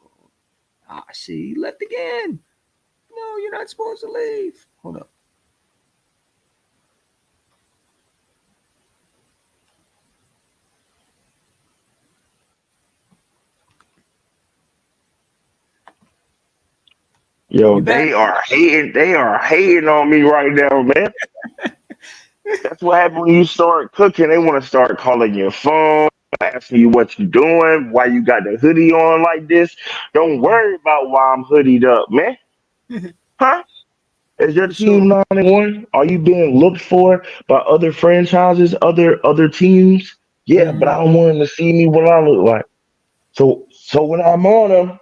[SPEAKER 2] Ah, see, he left again. No, you're not supposed to leave. Hold up.
[SPEAKER 3] Yo,
[SPEAKER 2] You back?
[SPEAKER 3] they are hating. They are hating on me right now, man. That's what happens when you start cooking. They want to start calling your phone, asking you what you doing, why you got the hoodie on like this. Don't worry about why I'm hoodied up, man. Huh? Is your
[SPEAKER 2] For sure.
[SPEAKER 3] team 9-1? Are you being looked for by other franchises, other teams? Yeah, but
[SPEAKER 2] Mm-hmm.
[SPEAKER 3] I don't want them to see me what I look like. So when I'm on them,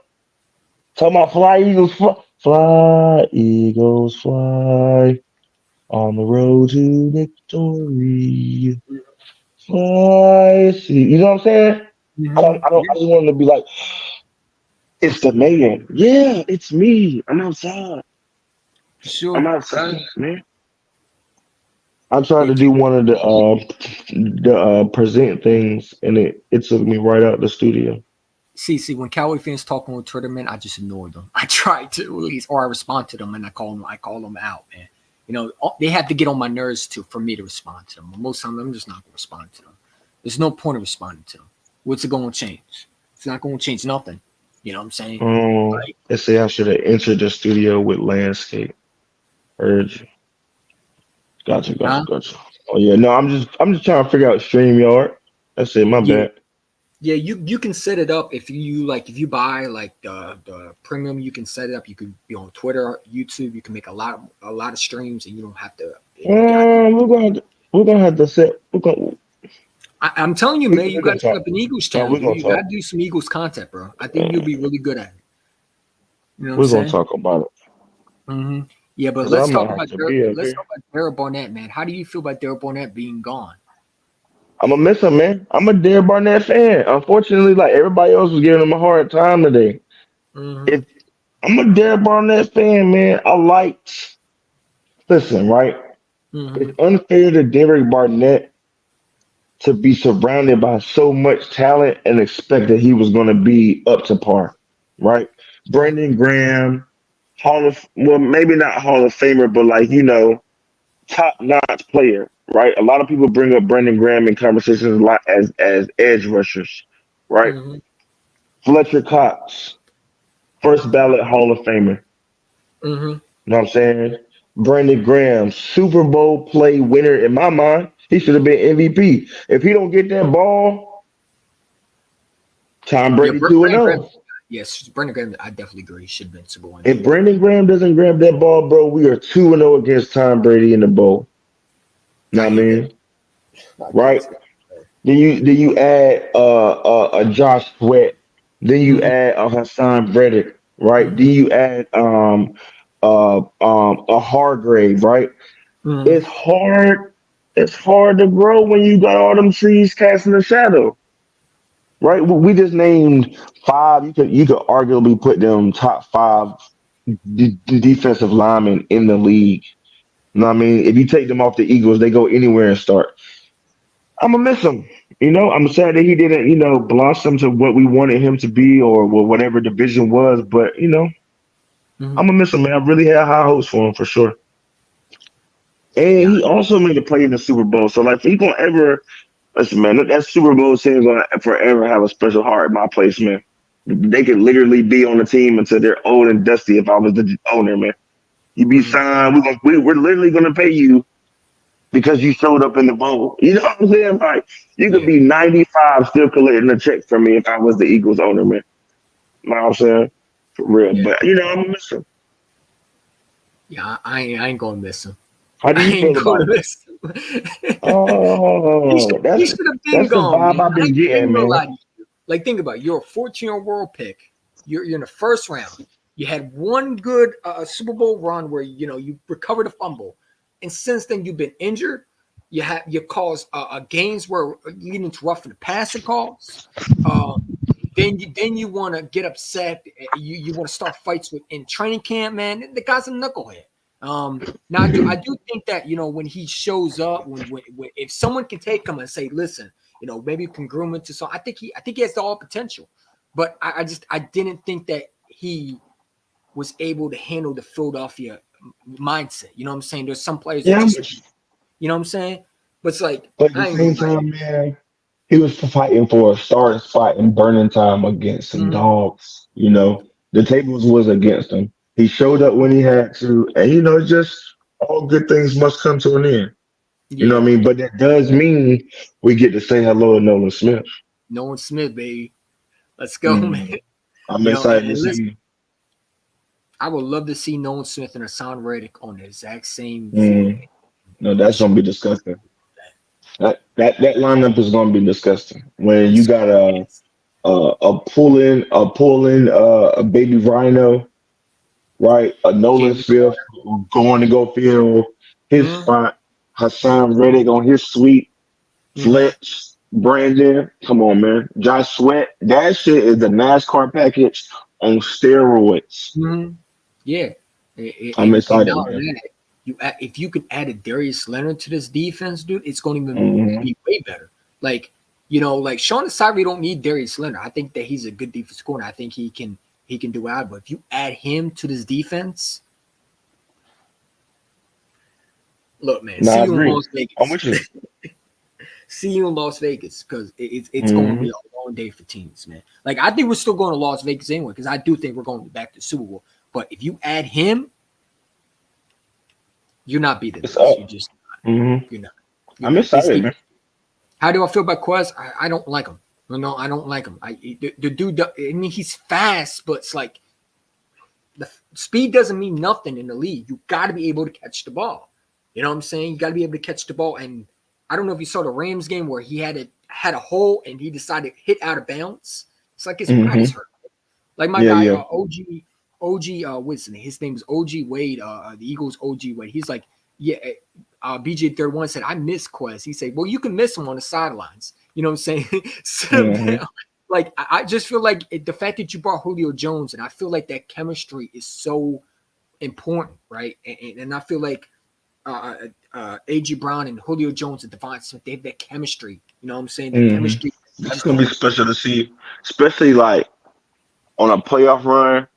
[SPEAKER 3] talking about fly eagles, fly eagles, fly on the road to victory. Fly, see, you know what I'm saying? I
[SPEAKER 2] Mm-hmm.
[SPEAKER 3] don't, I don't, I just want them to be like, it's the man. Yeah, it's me. I'm outside.
[SPEAKER 2] For
[SPEAKER 3] I'm
[SPEAKER 2] sure.
[SPEAKER 3] outside, man. I tried
[SPEAKER 2] Yeah,
[SPEAKER 3] to do one of the present things, and it took me right out the studio.
[SPEAKER 2] see, when Cowboy fans talking on Twitter, man, I just ignore them. I try to at least, or I respond to them and I call them out, man. they have to get on my nerves for me to respond to them. Most of the time, I'm just not going to respond to them. There's no point of responding to them. What's it going to change? It's not going to change nothing. You know what I'm saying? Like,
[SPEAKER 3] They say I should have entered the studio with landscape. Heard you. Gotcha.
[SPEAKER 2] huh?
[SPEAKER 3] Oh yeah, no, I'm just trying to figure out StreamYard. That's it. My
[SPEAKER 2] Yeah,
[SPEAKER 3] bad.
[SPEAKER 2] yeah. You can set it up if you buy like the premium. You can set it up. You can be on Twitter, YouTube. You can make a lot of streams, and you don't have to.
[SPEAKER 3] We're gonna have to set.
[SPEAKER 2] I'm telling you, man, you
[SPEAKER 3] We're
[SPEAKER 2] got
[SPEAKER 3] gonna
[SPEAKER 2] to set
[SPEAKER 3] talk.
[SPEAKER 2] up an Eagles
[SPEAKER 3] No,
[SPEAKER 2] channel,
[SPEAKER 3] we're
[SPEAKER 2] dude.
[SPEAKER 3] gonna
[SPEAKER 2] You got
[SPEAKER 3] talk.
[SPEAKER 2] to do some Eagles content, bro. I think you'll be really good at it. You know what I'm
[SPEAKER 3] We're gonna
[SPEAKER 2] saying?
[SPEAKER 3] talk about it
[SPEAKER 2] hmm Yeah, but
[SPEAKER 3] because I might have to be up
[SPEAKER 2] Let's
[SPEAKER 3] here.
[SPEAKER 2] talk about Derek Barnett, man. How do you feel about Derek Barnett being gone?
[SPEAKER 3] I'm gonna miss him, man. I'm a Derek Barnett fan. Unfortunately, like everybody else was giving him a hard time today.
[SPEAKER 2] hmm
[SPEAKER 3] If I'm a Derek Barnett fan, man, I liked. Listen, right?
[SPEAKER 2] hmm
[SPEAKER 3] It's unfair to Derek Barnett to be surrounded by so much talent and expect that he was going to be up to par, right? Brandon Graham, well, maybe not Hall of Famer, but like, top notch player, right? A lot of people bring up Brandon Graham in conversations a lot as edge rushers, right?
[SPEAKER 2] hmm
[SPEAKER 3] Fletcher Cox, first ballot Hall of Famer.
[SPEAKER 2] hmm
[SPEAKER 3] You know what I'm saying? Brandon Graham, Super Bowl play winner in my mind. He should have been MVP. If he don't get that ball, Tom
[SPEAKER 2] Yeah,
[SPEAKER 3] Brady 2 and
[SPEAKER 2] Brandon Graham.
[SPEAKER 3] 0.
[SPEAKER 2] Yes, Brandon Graham. I definitely agree. He should have been Super Bowl
[SPEAKER 3] If
[SPEAKER 2] MVP.
[SPEAKER 3] Brandon Graham doesn't grab that ball, bro, we are 2 and 0 against Tom Brady in the bowl. Know
[SPEAKER 2] I
[SPEAKER 3] what I
[SPEAKER 2] hate that.
[SPEAKER 3] mean?
[SPEAKER 2] I think
[SPEAKER 3] Right?
[SPEAKER 2] it's good.
[SPEAKER 3] Then you add a Josh Sweat. Then you
[SPEAKER 2] hmm
[SPEAKER 3] add a Hassan Reddick, right? Then
[SPEAKER 2] hmm
[SPEAKER 3] you add a Hargrave, right?
[SPEAKER 2] hmm
[SPEAKER 3] It's hard. It's hard to grow when you got all them trees casting a shadow, right? We just named five. You could arguably put them top five defensive linemen in the league. You know what I mean? If you take them off the Eagles, they go anywhere and start. I'm gonna miss him. I'm sad that he didn't, blossom to what we wanted him to be or whatever division was. But
[SPEAKER 2] hmm
[SPEAKER 3] I'm gonna miss him, man. I really had high hopes for him for sure. And
[SPEAKER 2] Yeah.
[SPEAKER 3] he also made a play in the Super Bowl. So like, if he gonna ever listen, man, that Super Bowl team gonna forever have a special heart in my place, man. They could literally be on the team until they're old and dusty. If I was the owner, man, you be
[SPEAKER 2] hmm
[SPEAKER 3] signed. We're literally gonna pay you because you showed up in the bowl. You know what I'm saying? Like you could
[SPEAKER 2] Yeah.
[SPEAKER 3] be 95 still collecting a check from me if I was the Eagles owner, man. You know what I'm saying? For real.
[SPEAKER 2] Yeah.
[SPEAKER 3] But I'm gonna miss him.
[SPEAKER 2] Yeah. I ain't gonna miss him.
[SPEAKER 3] How do
[SPEAKER 2] I
[SPEAKER 3] you
[SPEAKER 2] ain't
[SPEAKER 3] feel about
[SPEAKER 2] gonna
[SPEAKER 3] it?
[SPEAKER 2] miss him. he should
[SPEAKER 3] Oh,
[SPEAKER 2] he
[SPEAKER 3] that's
[SPEAKER 2] should have been
[SPEAKER 3] that's the
[SPEAKER 2] gone,
[SPEAKER 3] vibe
[SPEAKER 2] man.
[SPEAKER 3] I've
[SPEAKER 2] I
[SPEAKER 3] been
[SPEAKER 2] ain't
[SPEAKER 3] getting,
[SPEAKER 2] gonna
[SPEAKER 3] man.
[SPEAKER 2] lie to you. Like, think about it. You're a 14-year world pick. You're in the first round. You had one good Super Bowl run where you recovered a fumble, and since then you've been injured. You caused games where leading to roughing the passing calls. Uh, then you want to get upset. You want to start fights in training camp, man. The guy's a knucklehead. Now I do think that when he shows up, when if someone can take him and say, listen, maybe you can groom into something. I think he has all potential, but I didn't think that he was able to handle the Philadelphia mindset. You know what I'm saying? There's some players that
[SPEAKER 3] Yeah,
[SPEAKER 2] just, you know what I'm saying? But it's like
[SPEAKER 3] but at the
[SPEAKER 2] I ain't
[SPEAKER 3] same
[SPEAKER 2] gonna lie to
[SPEAKER 3] time, man, he was fighting for a starting spot in burning time against some
[SPEAKER 2] you.
[SPEAKER 3] dogs. The tables was against him. He showed up when he had to, and just all good things must come to an end. You know
[SPEAKER 2] Yeah,
[SPEAKER 3] what I mean? But that does mean we get to say hello to Nolan Smith.
[SPEAKER 2] Nolan Smith, baby, let's go, man.
[SPEAKER 3] Mm. I'm
[SPEAKER 2] And,
[SPEAKER 3] excited to
[SPEAKER 2] and listen,
[SPEAKER 3] see.
[SPEAKER 2] I would love to see Nolan Smith and Hassan Reddick on the exact same field.
[SPEAKER 3] Mm. No, that's gonna be disgusting. That lineup is gonna be disgusting. When you
[SPEAKER 2] It's
[SPEAKER 3] got a baby Rhino, right? A Nolan
[SPEAKER 2] James
[SPEAKER 3] Smith going to go field his
[SPEAKER 2] Carter.
[SPEAKER 3] spot. Hassan Reddick on his suite.
[SPEAKER 2] Mm-hmm.
[SPEAKER 3] Fletch, Brandon, come on, man. Josh Sweat. That shit is the NASCAR package on steroids.
[SPEAKER 2] Mm-hmm. Yeah,
[SPEAKER 3] I'm
[SPEAKER 2] and
[SPEAKER 3] excited,
[SPEAKER 2] now
[SPEAKER 3] man.
[SPEAKER 2] that if you could add a Darius Leonard to this defense, dude, it's going to even
[SPEAKER 3] Hmm.
[SPEAKER 2] be way better. Like like Sean Asari don't need Darius Leonard. I think that he's a good defense corner. I think he can do out. But if you add him to this defense, Look, man,
[SPEAKER 3] No,
[SPEAKER 2] see
[SPEAKER 3] I
[SPEAKER 2] you in
[SPEAKER 3] agree.
[SPEAKER 2] Las
[SPEAKER 3] I'm
[SPEAKER 2] Vegas.
[SPEAKER 3] with you.
[SPEAKER 2] See you in Las Vegas because it's going to be a long day for teams, man. Like I think we're still going to Las Vegas anyway because I do think we're going back to Super Bowl. But if you add him, you're not beating
[SPEAKER 3] It's
[SPEAKER 2] us.
[SPEAKER 3] up.
[SPEAKER 2] You just
[SPEAKER 3] Mm-hmm.
[SPEAKER 2] you're not. You're
[SPEAKER 3] I'm
[SPEAKER 2] not. This
[SPEAKER 3] excited,
[SPEAKER 2] team.
[SPEAKER 3] man.
[SPEAKER 2] How do I feel about Quez? I don't like him. No, I don't like him. The dude. I mean, he's fast, but it's like the speed doesn't mean nothing in the league. You got to be able to catch the ball. You know what I'm saying? You got to be able to catch the ball. And I don't know if you saw the Rams game where he had a hole and he decided to hit out of bounds. It's like his pride is hurt. Like my
[SPEAKER 3] Yeah,
[SPEAKER 2] guy,
[SPEAKER 3] yeah.
[SPEAKER 2] OG, what's his name? His name is OG Wade. The Eagles OG Wade. He's like, yeah. BJ31 said, I miss Quez. He said, well, you can miss him on the sidelines. You know what I'm saying? Sit him down. Like, I just feel like the fact that you brought Julio Jones, and I feel like that chemistry is so important, right? And I feel like A.J. Brown and Julio Jones and Devon Smith, they have that chemistry. You know what I'm saying? That chemistry.
[SPEAKER 3] That's gonna be special to see, especially like on a playoff run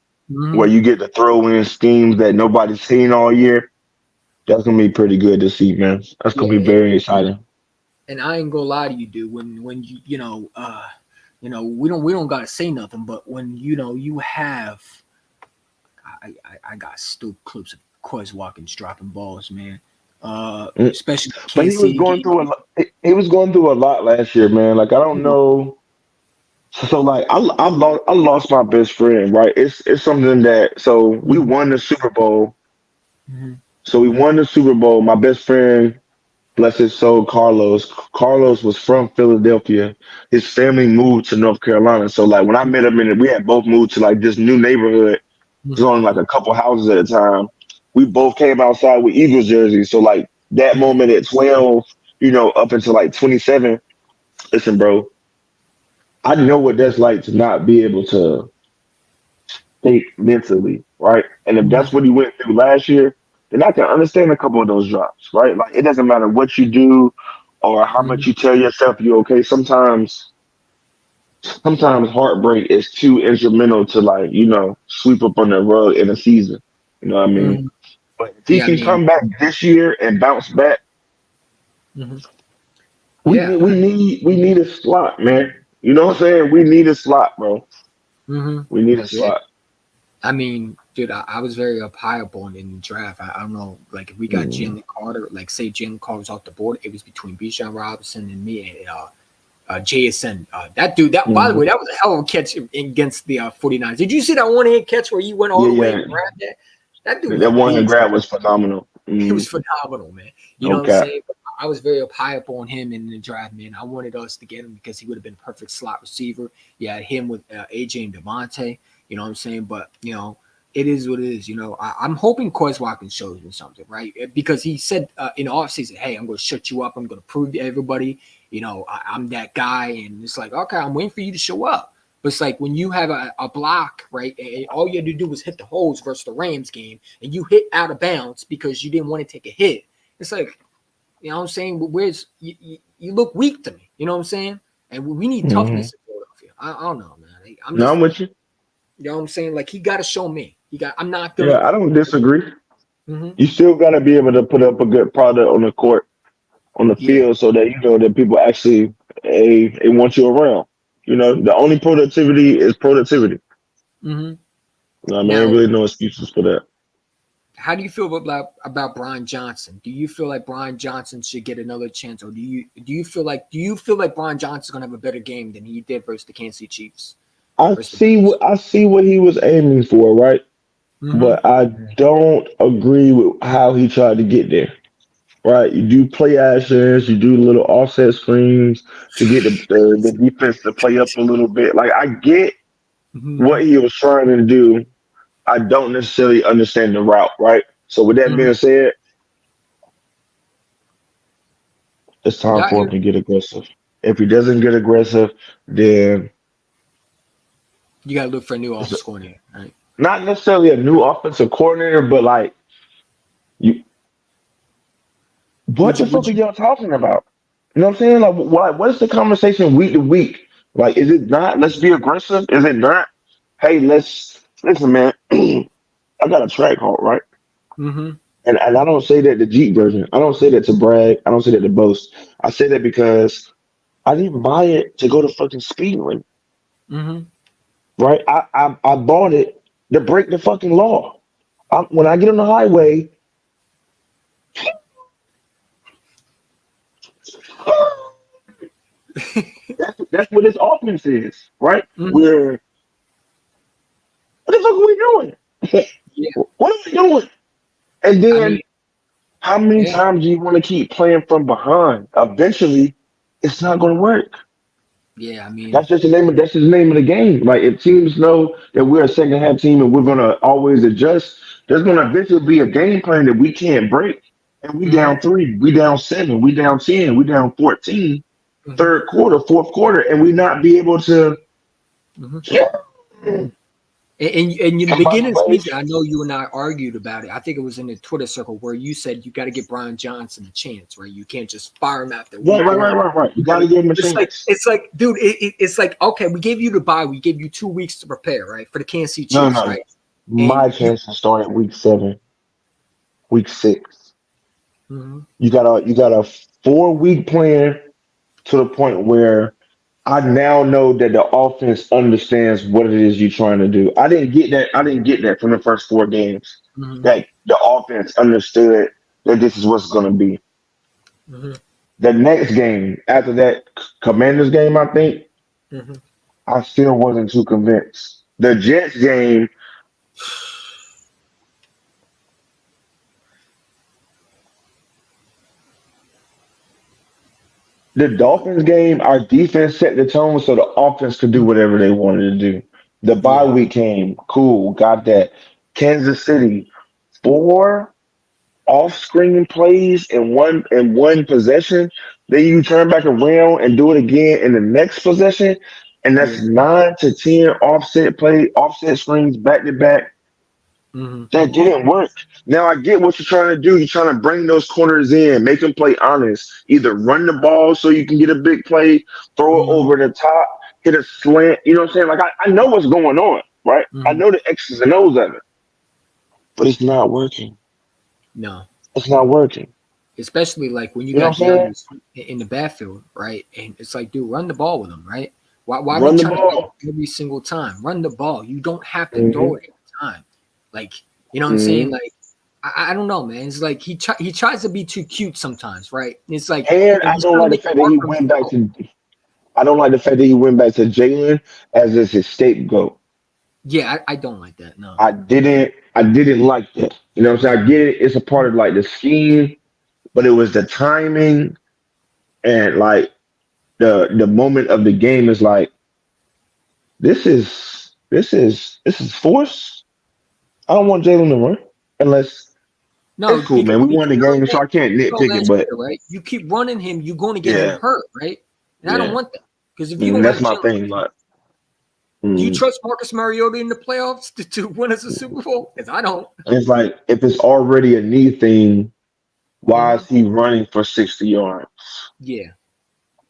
[SPEAKER 3] where you get to throw in schemes that nobody's seen all year. That's gonna be pretty good to see, man. That's gonna be very exciting.
[SPEAKER 2] And I ain't gonna lie to you, dude. When we don't gotta say nothing, but when you have, I got still clips of Quez Watkins dropping balls, man. Especially
[SPEAKER 3] But he was going through a lot. He was going through a lot last year, man. Like I don't know. So like I lost my best friend, right? It's something that so we won the Super Bowl. So we won the Super Bowl. My best friend, bless his soul, Carlos. Carlos was from Philadelphia. His family moved to North Carolina. So like when I met him we had both moved to like this new neighborhood. There's only like a couple houses at a time. We both came outside with Eagles jerseys. So like that moment at 12, up until like 27. Listen, bro, I know what that's like to not be able to think mentally, right? And if that's what he went through last year, then I can understand a couple of those drops, right? Like it doesn't matter what you do or how much you tell yourself you're okay. Sometimes heartbreak is too instrumental to like, sweep up on the rug in a season. You know what I mean? But if he can come back this year and bounce back, we need a slot, man. You know what I'm saying? We need a slot, bro. We need a slot.
[SPEAKER 2] I mean, dude, I was very high up on in the draft. I don't know, like if we got Jalen Carter, like say Jalen Carter was off the board, it was between Bijan Robinson and me and JSN. That dude, by the way, that was a hell of a catch against the 49ers. Did you see that one-hand catch where he went all the way and grabbed that? That dude,
[SPEAKER 3] that one-hand grab was phenomenal.
[SPEAKER 2] He was phenomenal, man. You know what I'm saying? I was very high up on him in the draft, man. I wanted us to get him because he would have been a perfect slot receiver. You had him with AJ and Devontae. You know what I'm saying? But, it is what it is. I'm hoping Quez Watkins shows me something, right? Because he said in the offseason, hey, I'm going to shut you up. I'm going to prove to everybody, I'm that guy. And it's like, okay, I'm waiting for you to show up. But it's like when you have a block, right, and all you had to do was hit the holes versus the Rams game, and you hit out of bounds because you didn't want to take a hit. It's like, you know what I'm saying? Where's you look weak to me. You know what I'm saying? And we need toughness in Philadelphia. I don't know, man.
[SPEAKER 3] I'm with you.
[SPEAKER 2] You know what I'm saying? Like he got to show me. I'm not gonna.
[SPEAKER 3] Yeah, I don't disagree. You still got to be able to put up a good product on the court, on the field, so that that people actually they want you around. The only productivity is productivity. I mean, ain't really no excuses for that.
[SPEAKER 2] How do you feel about Brian Johnson? Do you feel like Brian Johnson should get another chance, or do you feel like Brian Johnson's gonna have a better game than he did versus the Kansas City Chiefs?
[SPEAKER 3] I see what he was aiming for, right? But I don't agree with how he tried to get there. Right? You do play actions, you do little offset screens to get the defense to play up a little bit. Like I get what he was trying to do. I don't necessarily understand the route, right? So with that being said, it's time for him to get aggressive. If he doesn't get aggressive, then
[SPEAKER 2] you gotta look for a new offensive coordinator, right?
[SPEAKER 3] Not necessarily a new offensive coordinator, but like what the fuck are y'all talking about? You know what I'm saying? Like, what is the conversation week to week? Like, is it not? Let's be aggressive. Is it not? Hey, listen, man. I got a track halt, right? And And I don't say that the Jeep version. I don't say that to brag. I don't say that to boast. I say that because I didn't buy it to go to fucking speed limit,
[SPEAKER 2] Mm-hmm.
[SPEAKER 3] right? I bought it to break the fucking law. When I get on the highway, that's what this offense is, right?
[SPEAKER 2] Mm-hmm.
[SPEAKER 3] We're what the fuck are we doing?
[SPEAKER 2] Yeah.
[SPEAKER 3] What are we doing? And
[SPEAKER 2] I mean,
[SPEAKER 3] then how many
[SPEAKER 2] yeah.
[SPEAKER 3] times do you want to keep playing from behind? Eventually, it's not going to work.
[SPEAKER 2] Yeah. I mean,
[SPEAKER 3] That's just the name of the game. Like if teams know that we're a second half team and we're gonna always adjust, there's gonna eventually be a game plan that we can't break. And we
[SPEAKER 2] mm-hmm.
[SPEAKER 3] down three, we down seven, we down 10, we down 14,
[SPEAKER 2] Mm-hmm.
[SPEAKER 3] third quarter, fourth quarter, and we not be able to.
[SPEAKER 2] Mm-hmm.
[SPEAKER 3] And
[SPEAKER 2] And in the
[SPEAKER 3] by
[SPEAKER 2] beginning
[SPEAKER 3] the
[SPEAKER 2] of the
[SPEAKER 3] way,
[SPEAKER 2] season, I know you and I argued about it. I think it was in the Twitter circle where you said you got to give Brian Johnson a chance, right? You can't just fire him after
[SPEAKER 3] right,
[SPEAKER 2] week
[SPEAKER 3] right, right,
[SPEAKER 2] one.
[SPEAKER 3] right, right. You gotta give him a chance.
[SPEAKER 2] It's like, dude, it's like, okay, we gave you the bye, we gave you 2 weeks to prepare, right, for the Kansas City
[SPEAKER 3] No,
[SPEAKER 2] Chiefs,
[SPEAKER 3] no, no.
[SPEAKER 2] right? And
[SPEAKER 3] My chance to start at week 7, week 6.
[SPEAKER 2] Mhm.
[SPEAKER 3] You got a 4-week plan to the point where I now know that the offense understands what it is you're trying to do. I didn't get that. I didn't get that from the first 4 games.
[SPEAKER 2] Mhm.
[SPEAKER 3] That the offense understood that this is what's going to be.
[SPEAKER 2] Mhm.
[SPEAKER 3] The next game after that Commanders game, I think
[SPEAKER 2] Mhm.
[SPEAKER 3] I still wasn't too convinced. The Jets game, the Dolphins game, our defense set the tone so the offense could do whatever they wanted to do. The bye
[SPEAKER 2] Yeah.
[SPEAKER 3] week came, cool, got that. Kansas City, 4 off-screen plays in one possession, then you turn back around and do it again in the next possession, and that's
[SPEAKER 2] Yeah.
[SPEAKER 3] 9 to 10 offset screens back to back.
[SPEAKER 2] Mhm.
[SPEAKER 3] That didn't work. Now I get what you're trying to do. You're trying to bring those corners in, make them play honest. Either run the ball so you can get a big play, throw it
[SPEAKER 2] Mhm.
[SPEAKER 3] over the top, hit a slant. You know what I'm saying? Like I know what's going on, right? I
[SPEAKER 2] Mhm.
[SPEAKER 3] know the X's and O's of it, but it's not working.
[SPEAKER 2] No.
[SPEAKER 3] It's not working.
[SPEAKER 2] Especially like when you
[SPEAKER 3] You know
[SPEAKER 2] got
[SPEAKER 3] what I'm saying?
[SPEAKER 2] Darius in the backfield, right? And it's like, dude, run the ball with him, right? Why are we
[SPEAKER 3] Run the
[SPEAKER 2] trying to run
[SPEAKER 3] ball.
[SPEAKER 2] every single time? Run the ball. You don't have to
[SPEAKER 3] Hmm.
[SPEAKER 2] throw it every time. Like, you know what I'm saying?
[SPEAKER 3] Hmm.
[SPEAKER 2] Like, I don't know, man. It's like he tries to be too cute sometimes, right? It's like
[SPEAKER 3] And
[SPEAKER 2] if he's trying to make it hard for himself.
[SPEAKER 3] I don't like the fact that he went back to Jalen as his scapegoat.
[SPEAKER 2] Yeah, I don't like that. No.
[SPEAKER 3] I didn't like that. You know what I'm saying? I get it. It's a part of like the scheme, but it was the timing and like the moment of the game is like this is force. I don't want Jalen to run unless
[SPEAKER 2] No,
[SPEAKER 3] it's cool,
[SPEAKER 2] because
[SPEAKER 3] man. We
[SPEAKER 2] we
[SPEAKER 3] won the
[SPEAKER 2] heard
[SPEAKER 3] game,
[SPEAKER 2] that
[SPEAKER 3] so I can't
[SPEAKER 2] we
[SPEAKER 3] nitpick it.
[SPEAKER 2] last
[SPEAKER 3] But
[SPEAKER 2] year, right? You keep running him, you're going to get him
[SPEAKER 3] yeah,
[SPEAKER 2] hurt, right? And I don't
[SPEAKER 3] yeah,
[SPEAKER 2] want that. Because if you're going to
[SPEAKER 3] that's
[SPEAKER 2] have
[SPEAKER 3] my
[SPEAKER 2] Jalen,
[SPEAKER 3] thing. Like,
[SPEAKER 2] do you
[SPEAKER 3] mm.
[SPEAKER 2] trust Marcus Mariota in the playoffs to win us a Super Bowl? Because I don't.
[SPEAKER 3] And it's like if it's already a knee thing, why
[SPEAKER 2] Mhm.
[SPEAKER 3] is he running for 60 yards?
[SPEAKER 2] Yeah.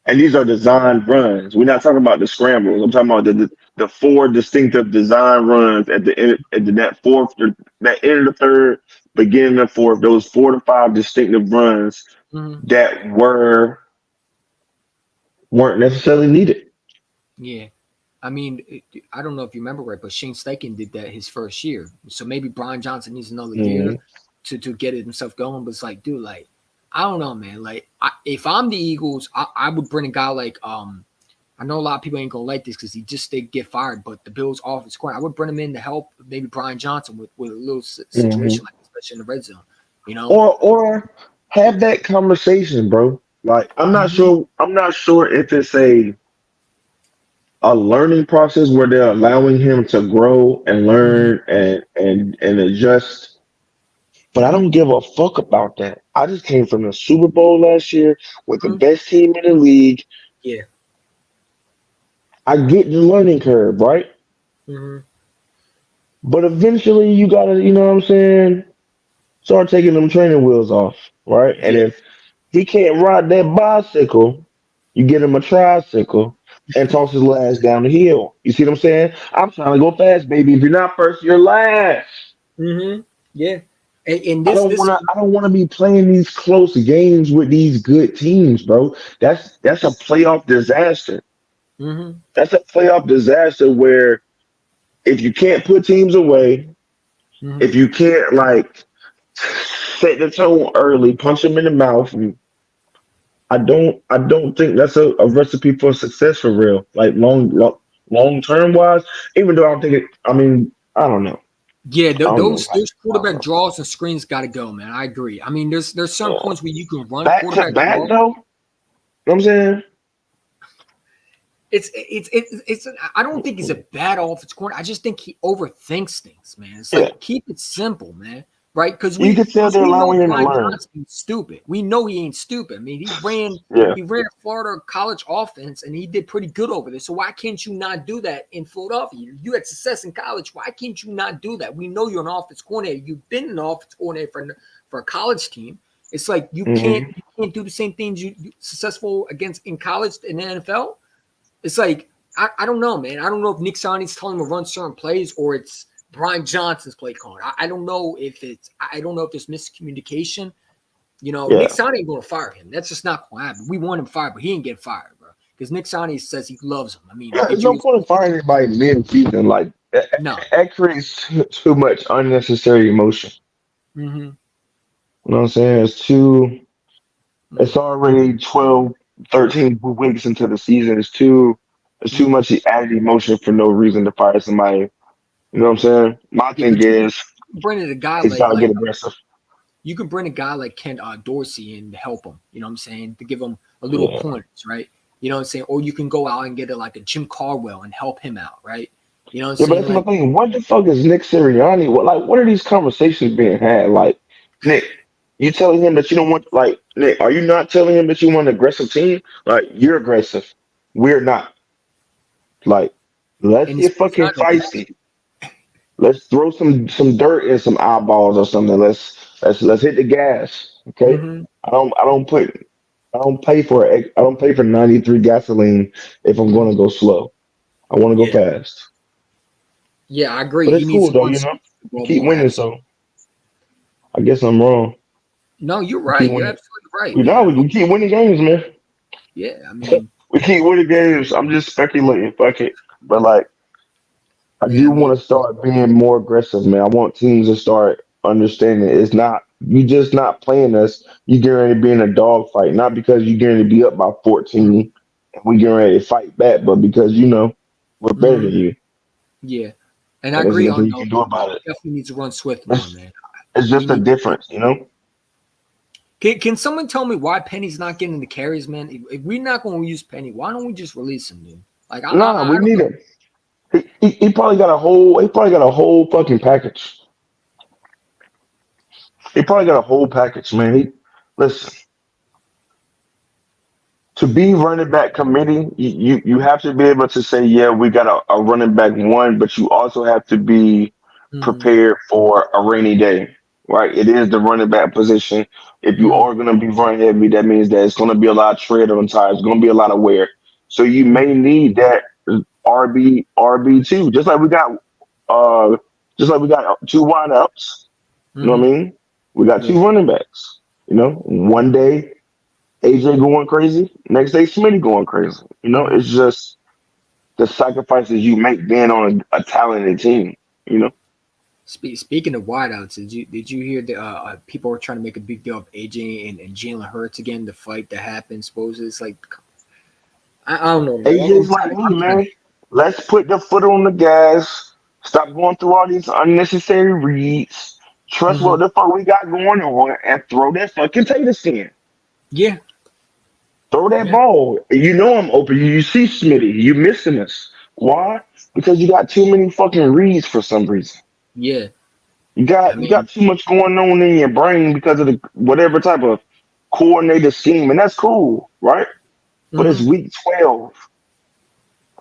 [SPEAKER 3] And these are designed runs. We're not talking about the scrambles. I'm talking about the 4 distinctive design runs at the end at that end of the third, beginning of the fourth. Those 4 to 5 distinctive runs
[SPEAKER 2] Hmm.
[SPEAKER 3] that weren't necessarily needed.
[SPEAKER 2] Yeah. I mean, I don't know if you remember right, but Shane Steichen did that his first year. So maybe Brian Johnson needs another year
[SPEAKER 3] Mhm.
[SPEAKER 2] to get himself going. But it's like, dude, like, I don't know, man. Like, if I'm the Eagles, I would bring a guy like I know a lot of people ain't gonna like this because he just did get fired, but the Bills offense corner, I would bring him in to help maybe Brian Johnson with a little
[SPEAKER 3] Mhm.
[SPEAKER 2] situation like this, especially in the red zone. You know?
[SPEAKER 3] Or have that conversation, bro. Like I'm not
[SPEAKER 2] Hmm.
[SPEAKER 3] sure. I'm not sure if it's a learning process where they're allowing him to grow and
[SPEAKER 2] Hmm.
[SPEAKER 3] learn and adjust. But I don't give a fuck about that. I just came from the Super Bowl last year with the
[SPEAKER 2] Hmm.
[SPEAKER 3] best team in the league.
[SPEAKER 2] Yeah.
[SPEAKER 3] I get the learning curve, right?
[SPEAKER 2] Hmm.
[SPEAKER 3] But eventually you gotta, you know what I'm saying, start taking them training wheels off, right? And
[SPEAKER 2] Yeah.
[SPEAKER 3] if he can't ride that bicycle, you get him a tricycle and toss his ass down the hill. You see what I'm saying? I'm trying to go fast, baby. If you're not first, you're last.
[SPEAKER 2] Hmm. Yeah. And
[SPEAKER 3] I don't
[SPEAKER 2] this
[SPEAKER 3] want to. I don't want to be playing these close games with these good teams, bro. That's a playoff disaster.
[SPEAKER 2] Mhm.
[SPEAKER 3] That's a playoff disaster where if you can't put teams away, if
[SPEAKER 2] Mhm.
[SPEAKER 3] you can't like set the tone early, punch them in the mouth, I don't think that's a recipe for success for real. Like long term wise, even though I don't think it. I mean, I don't know.
[SPEAKER 2] Yeah,
[SPEAKER 3] I don't know.
[SPEAKER 2] those
[SPEAKER 3] I don't
[SPEAKER 2] quarterback
[SPEAKER 3] know.
[SPEAKER 2] draws and screens got to go, man. I agree. I mean, there's certain
[SPEAKER 3] Yeah.
[SPEAKER 2] points where you can run
[SPEAKER 3] Back to
[SPEAKER 2] quarterback
[SPEAKER 3] back
[SPEAKER 2] draw.
[SPEAKER 3] though. You know what I'm saying?
[SPEAKER 2] It's I don't think he's a bad offensive corner. I just think he overthinks things, man. It's
[SPEAKER 3] Yeah.
[SPEAKER 2] like keep it simple, man. Right? Because
[SPEAKER 3] You
[SPEAKER 2] we
[SPEAKER 3] can tell
[SPEAKER 2] because
[SPEAKER 3] they're
[SPEAKER 2] we know
[SPEAKER 3] allowing him to
[SPEAKER 2] Brian
[SPEAKER 3] learn.
[SPEAKER 2] Johnson is stupid. We know he ain't stupid. I mean,
[SPEAKER 3] Yeah.
[SPEAKER 2] he ran Florida college offense and he did pretty good over there. So why can't you not do that in Philadelphia? You had success in college. Why can't you not do that? We know you're an offense coordinator. You've been an offense coordinator for a college team. It's like
[SPEAKER 3] Hmm.
[SPEAKER 2] you can't do the same things you successful against in college in the NFL. It's like I don't know, man. I don't know if Nick Sirianni's telling him to run certain plays or it's Brian Johnson's play calling. I don't know if it's I don't know if there's miscommunication. You know, Nick
[SPEAKER 3] Yeah.
[SPEAKER 2] Sirianni ain't going to fire him. That's just not going to happen. We want him fired, but he ain't getting fired, bro. Because Nick Sirianni says he loves him. I mean,
[SPEAKER 3] Yeah,
[SPEAKER 2] did
[SPEAKER 3] there's
[SPEAKER 2] you?
[SPEAKER 3] no point in firing anybody mid-season. Like
[SPEAKER 2] No.
[SPEAKER 3] that creates too much unnecessary emotion.
[SPEAKER 2] Mm-hmm.
[SPEAKER 3] You know what I'm saying? It's too. It's
[SPEAKER 2] Mm-hmm.
[SPEAKER 3] already 12, 13 weeks into the season. It's too
[SPEAKER 2] Mm-hmm.
[SPEAKER 3] much added emotion for no reason to fire somebody. You know what I'm saying? My
[SPEAKER 2] Yeah,
[SPEAKER 3] thing
[SPEAKER 2] but you can
[SPEAKER 3] is,
[SPEAKER 2] bring in a guy
[SPEAKER 3] he's got to get aggressive.
[SPEAKER 2] you can bring a guy like Ken Dorsey in to help him. You know what I'm saying? To give him a little
[SPEAKER 3] Yeah.
[SPEAKER 2] pointers, right? You know what I'm saying? Or you can go out and get like a Jim Caldwell and help him out, right? You know what I'm
[SPEAKER 3] Yeah, but
[SPEAKER 2] saying?
[SPEAKER 3] that's my
[SPEAKER 2] Like,
[SPEAKER 3] thing. What the fuck is Nick Sirianni? What are these conversations being had? Like, Nick, you telling him that you don't want like Nick, are you not telling him that you want an aggressive team? Like, you're aggressive. We're not. Like, let's
[SPEAKER 2] and
[SPEAKER 3] get
[SPEAKER 2] it's
[SPEAKER 3] fucking
[SPEAKER 2] not no
[SPEAKER 3] feisty. Let's throw some dirt and some eyeballs or something. Let's hit the gas. Okay.
[SPEAKER 2] mm-hmm.
[SPEAKER 3] I don't pay for 93 gasoline if I'm
[SPEAKER 2] Mm-hmm.
[SPEAKER 3] gonna go slow. I want to go
[SPEAKER 2] Yeah.
[SPEAKER 3] fast.
[SPEAKER 2] Yeah, I agree.
[SPEAKER 3] But
[SPEAKER 2] He
[SPEAKER 3] it's
[SPEAKER 2] needs
[SPEAKER 3] cool
[SPEAKER 2] to
[SPEAKER 3] though,
[SPEAKER 2] run
[SPEAKER 3] you know.
[SPEAKER 2] the
[SPEAKER 3] We
[SPEAKER 2] ball
[SPEAKER 3] keep
[SPEAKER 2] more.
[SPEAKER 3] winning,
[SPEAKER 2] Absolutely.
[SPEAKER 3] so I guess I'm wrong.
[SPEAKER 2] No, you're
[SPEAKER 3] We keep
[SPEAKER 2] right. You're
[SPEAKER 3] winning.
[SPEAKER 2] absolutely right,
[SPEAKER 3] We know
[SPEAKER 2] man. I
[SPEAKER 3] we
[SPEAKER 2] mean,
[SPEAKER 3] keep winning games, man.
[SPEAKER 2] yeah, I mean,
[SPEAKER 3] We keep winning games. I'm just speculating. Fuck it. But like, I
[SPEAKER 2] yeah,
[SPEAKER 3] do
[SPEAKER 2] I mean,
[SPEAKER 3] want to start being more aggressive, man. I want teams to start understanding it's not you just not playing us. You getting ready to be in a dog fight, not because you getting ready to be up by 14 and we getting ready to fight back, but because you know we're better than
[SPEAKER 2] mhm,
[SPEAKER 3] you,
[SPEAKER 2] yeah. And I
[SPEAKER 3] and there's
[SPEAKER 2] agree
[SPEAKER 3] nothing
[SPEAKER 2] on
[SPEAKER 3] you
[SPEAKER 2] no,
[SPEAKER 3] can do about it.
[SPEAKER 2] definitely needs to run Swift more,
[SPEAKER 3] It's,
[SPEAKER 2] man.
[SPEAKER 3] it's
[SPEAKER 2] He
[SPEAKER 3] just a
[SPEAKER 2] needs.
[SPEAKER 3] difference, you know.
[SPEAKER 2] Can someone tell me why Penny's not getting the carries, man? If we're not going to use Penny, why don't we just release him, dude? Like
[SPEAKER 3] Nah,
[SPEAKER 2] I
[SPEAKER 3] we
[SPEAKER 2] don't
[SPEAKER 3] need
[SPEAKER 2] know.
[SPEAKER 3] him. He probably got a whole fucking package. He probably got a whole package, man. Listen. To be running back committee, you have to be able to say, yeah, we got a running back one, but you also have to be
[SPEAKER 2] Mm-hmm,
[SPEAKER 3] prepared for a rainy day, right? It is the running back position. If you
[SPEAKER 2] mm-hmm,
[SPEAKER 3] are going to be running heavy, that means that it's going to be a lot of tread on tires. It's going to be a lot of wear. So you may need that RB2, uh, just like we got two wideouts. You know what
[SPEAKER 2] mm-hmm.
[SPEAKER 3] I mean? We got
[SPEAKER 2] Yeah,
[SPEAKER 3] two running backs. You know, one day AJ going crazy, next day Smitty going crazy. You know,
[SPEAKER 2] mm-hmm.
[SPEAKER 3] it's just the sacrifices you make being on a talented team. You know,
[SPEAKER 2] Speaking of wideouts, did you hear that people are trying to make a big deal of AJ and Jalen Hurts again? The fight that happened, supposes it's like I don't know, man.
[SPEAKER 3] AJ's like, hey
[SPEAKER 2] I'm tired.
[SPEAKER 3] man, let's put the foot on the gas. Stop going through all these unnecessary reads. Trust
[SPEAKER 2] Mm-hmm.
[SPEAKER 3] what the fuck we got going on and throw that fucking tater in.
[SPEAKER 2] Yeah,
[SPEAKER 3] Throw that
[SPEAKER 2] yeah,
[SPEAKER 3] ball. You know I'm open. You see Smitty. You missing us. Why? Because you got too many fucking reads for some reason.
[SPEAKER 2] yeah.
[SPEAKER 3] You
[SPEAKER 2] I
[SPEAKER 3] got you
[SPEAKER 2] mean,
[SPEAKER 3] got too much going on in your brain because of the whatever type of coordinated scheme, and that's cool, right? But it's
[SPEAKER 2] mm-hmm.
[SPEAKER 3] week 12.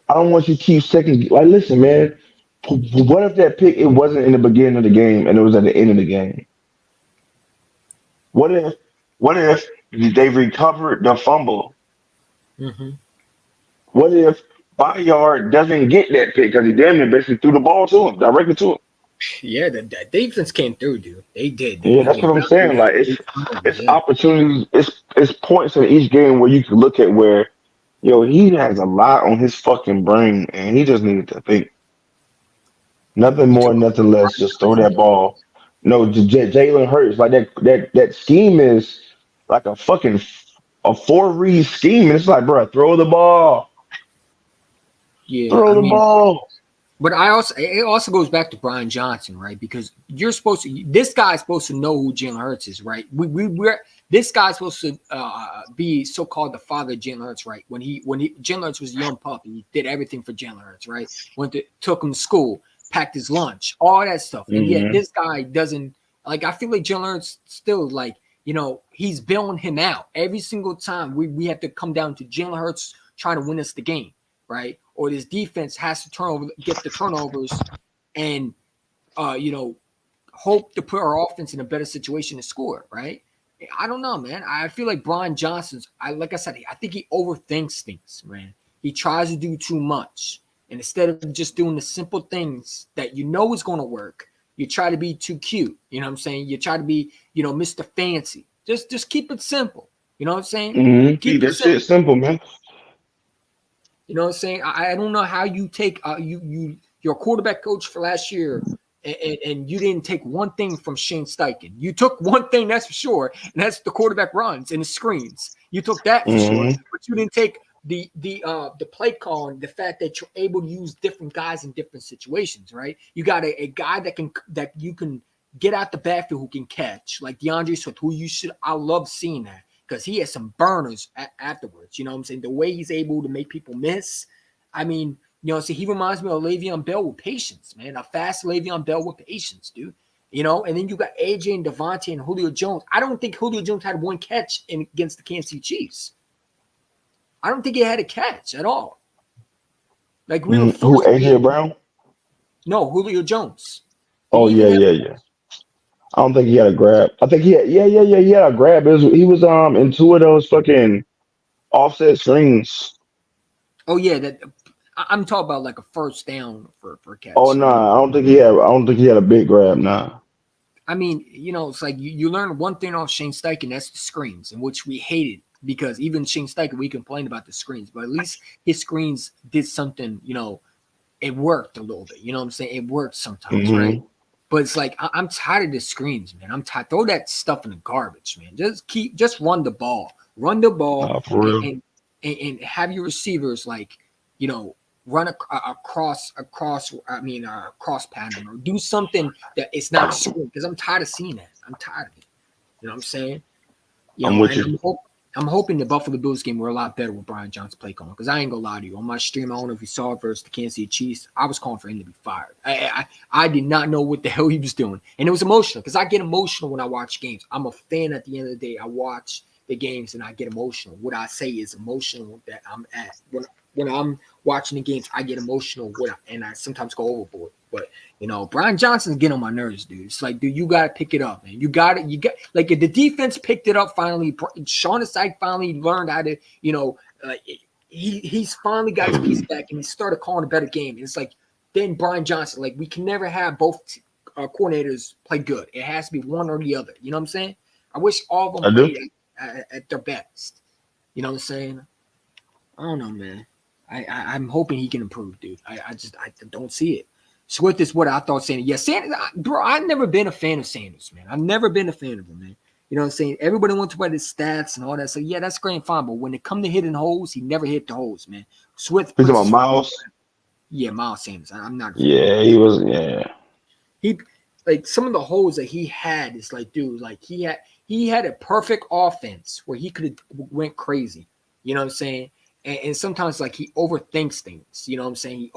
[SPEAKER 3] I don't want you to keep second. Like, listen, man. What if that pick it wasn't in the beginning of the game and it was at the end of the game? What if what if they recovered the fumble?
[SPEAKER 2] Mm-hmm.
[SPEAKER 3] What if Bayard doesn't get that pick because he damn near basically threw the ball to him, directly to him?
[SPEAKER 2] Yeah, the defense came through, dude. They did.
[SPEAKER 3] Yeah, that's what I'm saying. Like it's
[SPEAKER 2] Yeah.
[SPEAKER 3] opportunities, it's points in each game where you can look at where, yo, he has a lot on his fucking brain and he just needed to think. Nothing
[SPEAKER 2] You
[SPEAKER 3] more,
[SPEAKER 2] took
[SPEAKER 3] nothing less. Just throw that
[SPEAKER 2] yeah.
[SPEAKER 3] ball. No, Jalen Hurts, like that scheme is like a fucking a four read scheme. It's like, bro, throw the ball,
[SPEAKER 2] Yeah,
[SPEAKER 3] throw
[SPEAKER 2] I
[SPEAKER 3] the
[SPEAKER 2] mean,
[SPEAKER 3] ball.
[SPEAKER 2] but it also goes back to Brian Johnson, right? Because you're supposed to this guy's supposed to know who Jalen Hurts is, right? We're this guy's supposed to be so called the father of Jalen Hurts, right? When Jalen Hurts was a young pup, he did everything for Jalen Hurts, right? Took him to school, packed his lunch, all that stuff, and yet
[SPEAKER 3] Hmm.
[SPEAKER 2] this guy doesn't like. I feel like Jalen Hurts still like he's bailing him out every single time. We have to come down to Jalen Hurts trying to win us the game, right? Or this defense has to get the turnovers, and hope to put our offense in a better situation to score, right? I don't know, man. I feel like Brian Johnson's. Like I said, I think he overthinks things, man. He tries to do too much, and instead of just doing the simple things that you know is going to work, you try to be too cute. You know what I'm saying? You try to be, Mr. Fancy. Just keep it simple. You know what I'm saying?
[SPEAKER 3] Hmm. Keep
[SPEAKER 2] Keep it
[SPEAKER 3] that shit
[SPEAKER 2] simple.
[SPEAKER 3] simple, man.
[SPEAKER 2] You know what I'm saying? I don't know how you take your quarterback coach for last year, and you didn't take one thing from Shane Steichen. You took one thing, that's for sure, and that's the quarterback runs and the screens. You took that for sure,
[SPEAKER 3] Hmm.
[SPEAKER 2] but you didn't take the play call and the fact that you're able to use different guys in different situations, right? You got a guy that you can get out the backfield who can catch, like DeAndre Swift, who I love seeing that because he has some burners afterwards. You know what I'm saying? The way he's able to make people miss. I mean, so he reminds me of Le'Veon Bell with patience, man. A fast Le'Veon Bell with patience, dude. And then you got AJ and Devontae and Julio Jones. I don't think Julio Jones had one catch against the Kansas City Chiefs. I don't think he had a catch at all. Like we were
[SPEAKER 3] Who,
[SPEAKER 2] forced to
[SPEAKER 3] AJ
[SPEAKER 2] be
[SPEAKER 3] Brown?
[SPEAKER 2] no Julio Jones. Did
[SPEAKER 3] Oh
[SPEAKER 2] he even
[SPEAKER 3] yeah,
[SPEAKER 2] have
[SPEAKER 3] yeah,
[SPEAKER 2] a
[SPEAKER 3] yeah. I don't think he had a grab. I think he had, yeah, yeah, yeah, he had a grab. He was in two of those fucking offset screens.
[SPEAKER 2] Oh yeah, I'm talking about like a first down for a
[SPEAKER 3] Oh
[SPEAKER 2] catch.
[SPEAKER 3] no, I don't think he had a big grab. Nah.
[SPEAKER 2] I mean, it's like you learn one thing off Shane Steichen, that's the screens, in which we hated because even Shane Steichen, we complained about the screens, but at least his screens did something, it worked a little bit. You know what I'm saying? It worked sometimes, right?
[SPEAKER 3] Hmm.
[SPEAKER 2] But it's like I'm tired of the screens, man. I'm tired. Throw that stuff in the garbage, man. Just run the ball,
[SPEAKER 3] Nah, for real.
[SPEAKER 2] and have your receivers like, you know, run cross pattern or do something that it's not a screen because I'm tired of seeing that. I'm tired of it. You know what I'm saying?
[SPEAKER 3] I'm with
[SPEAKER 2] And
[SPEAKER 3] you.
[SPEAKER 2] I'm hoping the Buffalo Bills game were a lot better with Brian Johnson play calling because I ain't gonna lie to you. On my stream, I don't know if you saw it versus the Kansas City Chiefs. I was calling for him to be fired. I did not know what the hell he was doing, and it was emotional because I get emotional when I watch games. I'm a fan. At the end of the day, I watch the games and I get emotional. What I say is emotional that I'm at when I'm watching the games. I get emotional and I sometimes go overboard. But Brian Johnson's getting on my nerves, dude. It's like, dude, you gotta pick it up, man. You got it. You got like if the defense picked it up finally. Sean Aside finally learned how to, he's finally got his piece back and he started calling a better game. And it's like then Brian Johnson, like we can never have both coordinators play good. It has to be one or the other. You know what I'm saying? I wish all of them
[SPEAKER 3] I do.
[SPEAKER 2] played at their best. You know what I'm saying? I don't know, man. I'm hoping he can improve, dude. I don't see it. Swift is what I thought Sanders. Yeah, Sanders, bro, I've never been a fan of Sanders, man. I've never been a fan of him, man. You know what I'm saying? Everybody wants to about his stats and all that. So, yeah, that's great and fine. But when it come to hitting holes, he never hit the holes, man. Swift
[SPEAKER 3] He's
[SPEAKER 2] puts
[SPEAKER 3] talking
[SPEAKER 2] his
[SPEAKER 3] about Miles.
[SPEAKER 2] yeah, Miles Sanders. I'm not a fan of him.
[SPEAKER 3] Yeah, he was. Yeah.
[SPEAKER 2] He like some of the holes that he had is like, dude, like he had a perfect offense where he could have went crazy. You know what I'm saying? And sometimes like he overthinks things. You know what I'm saying?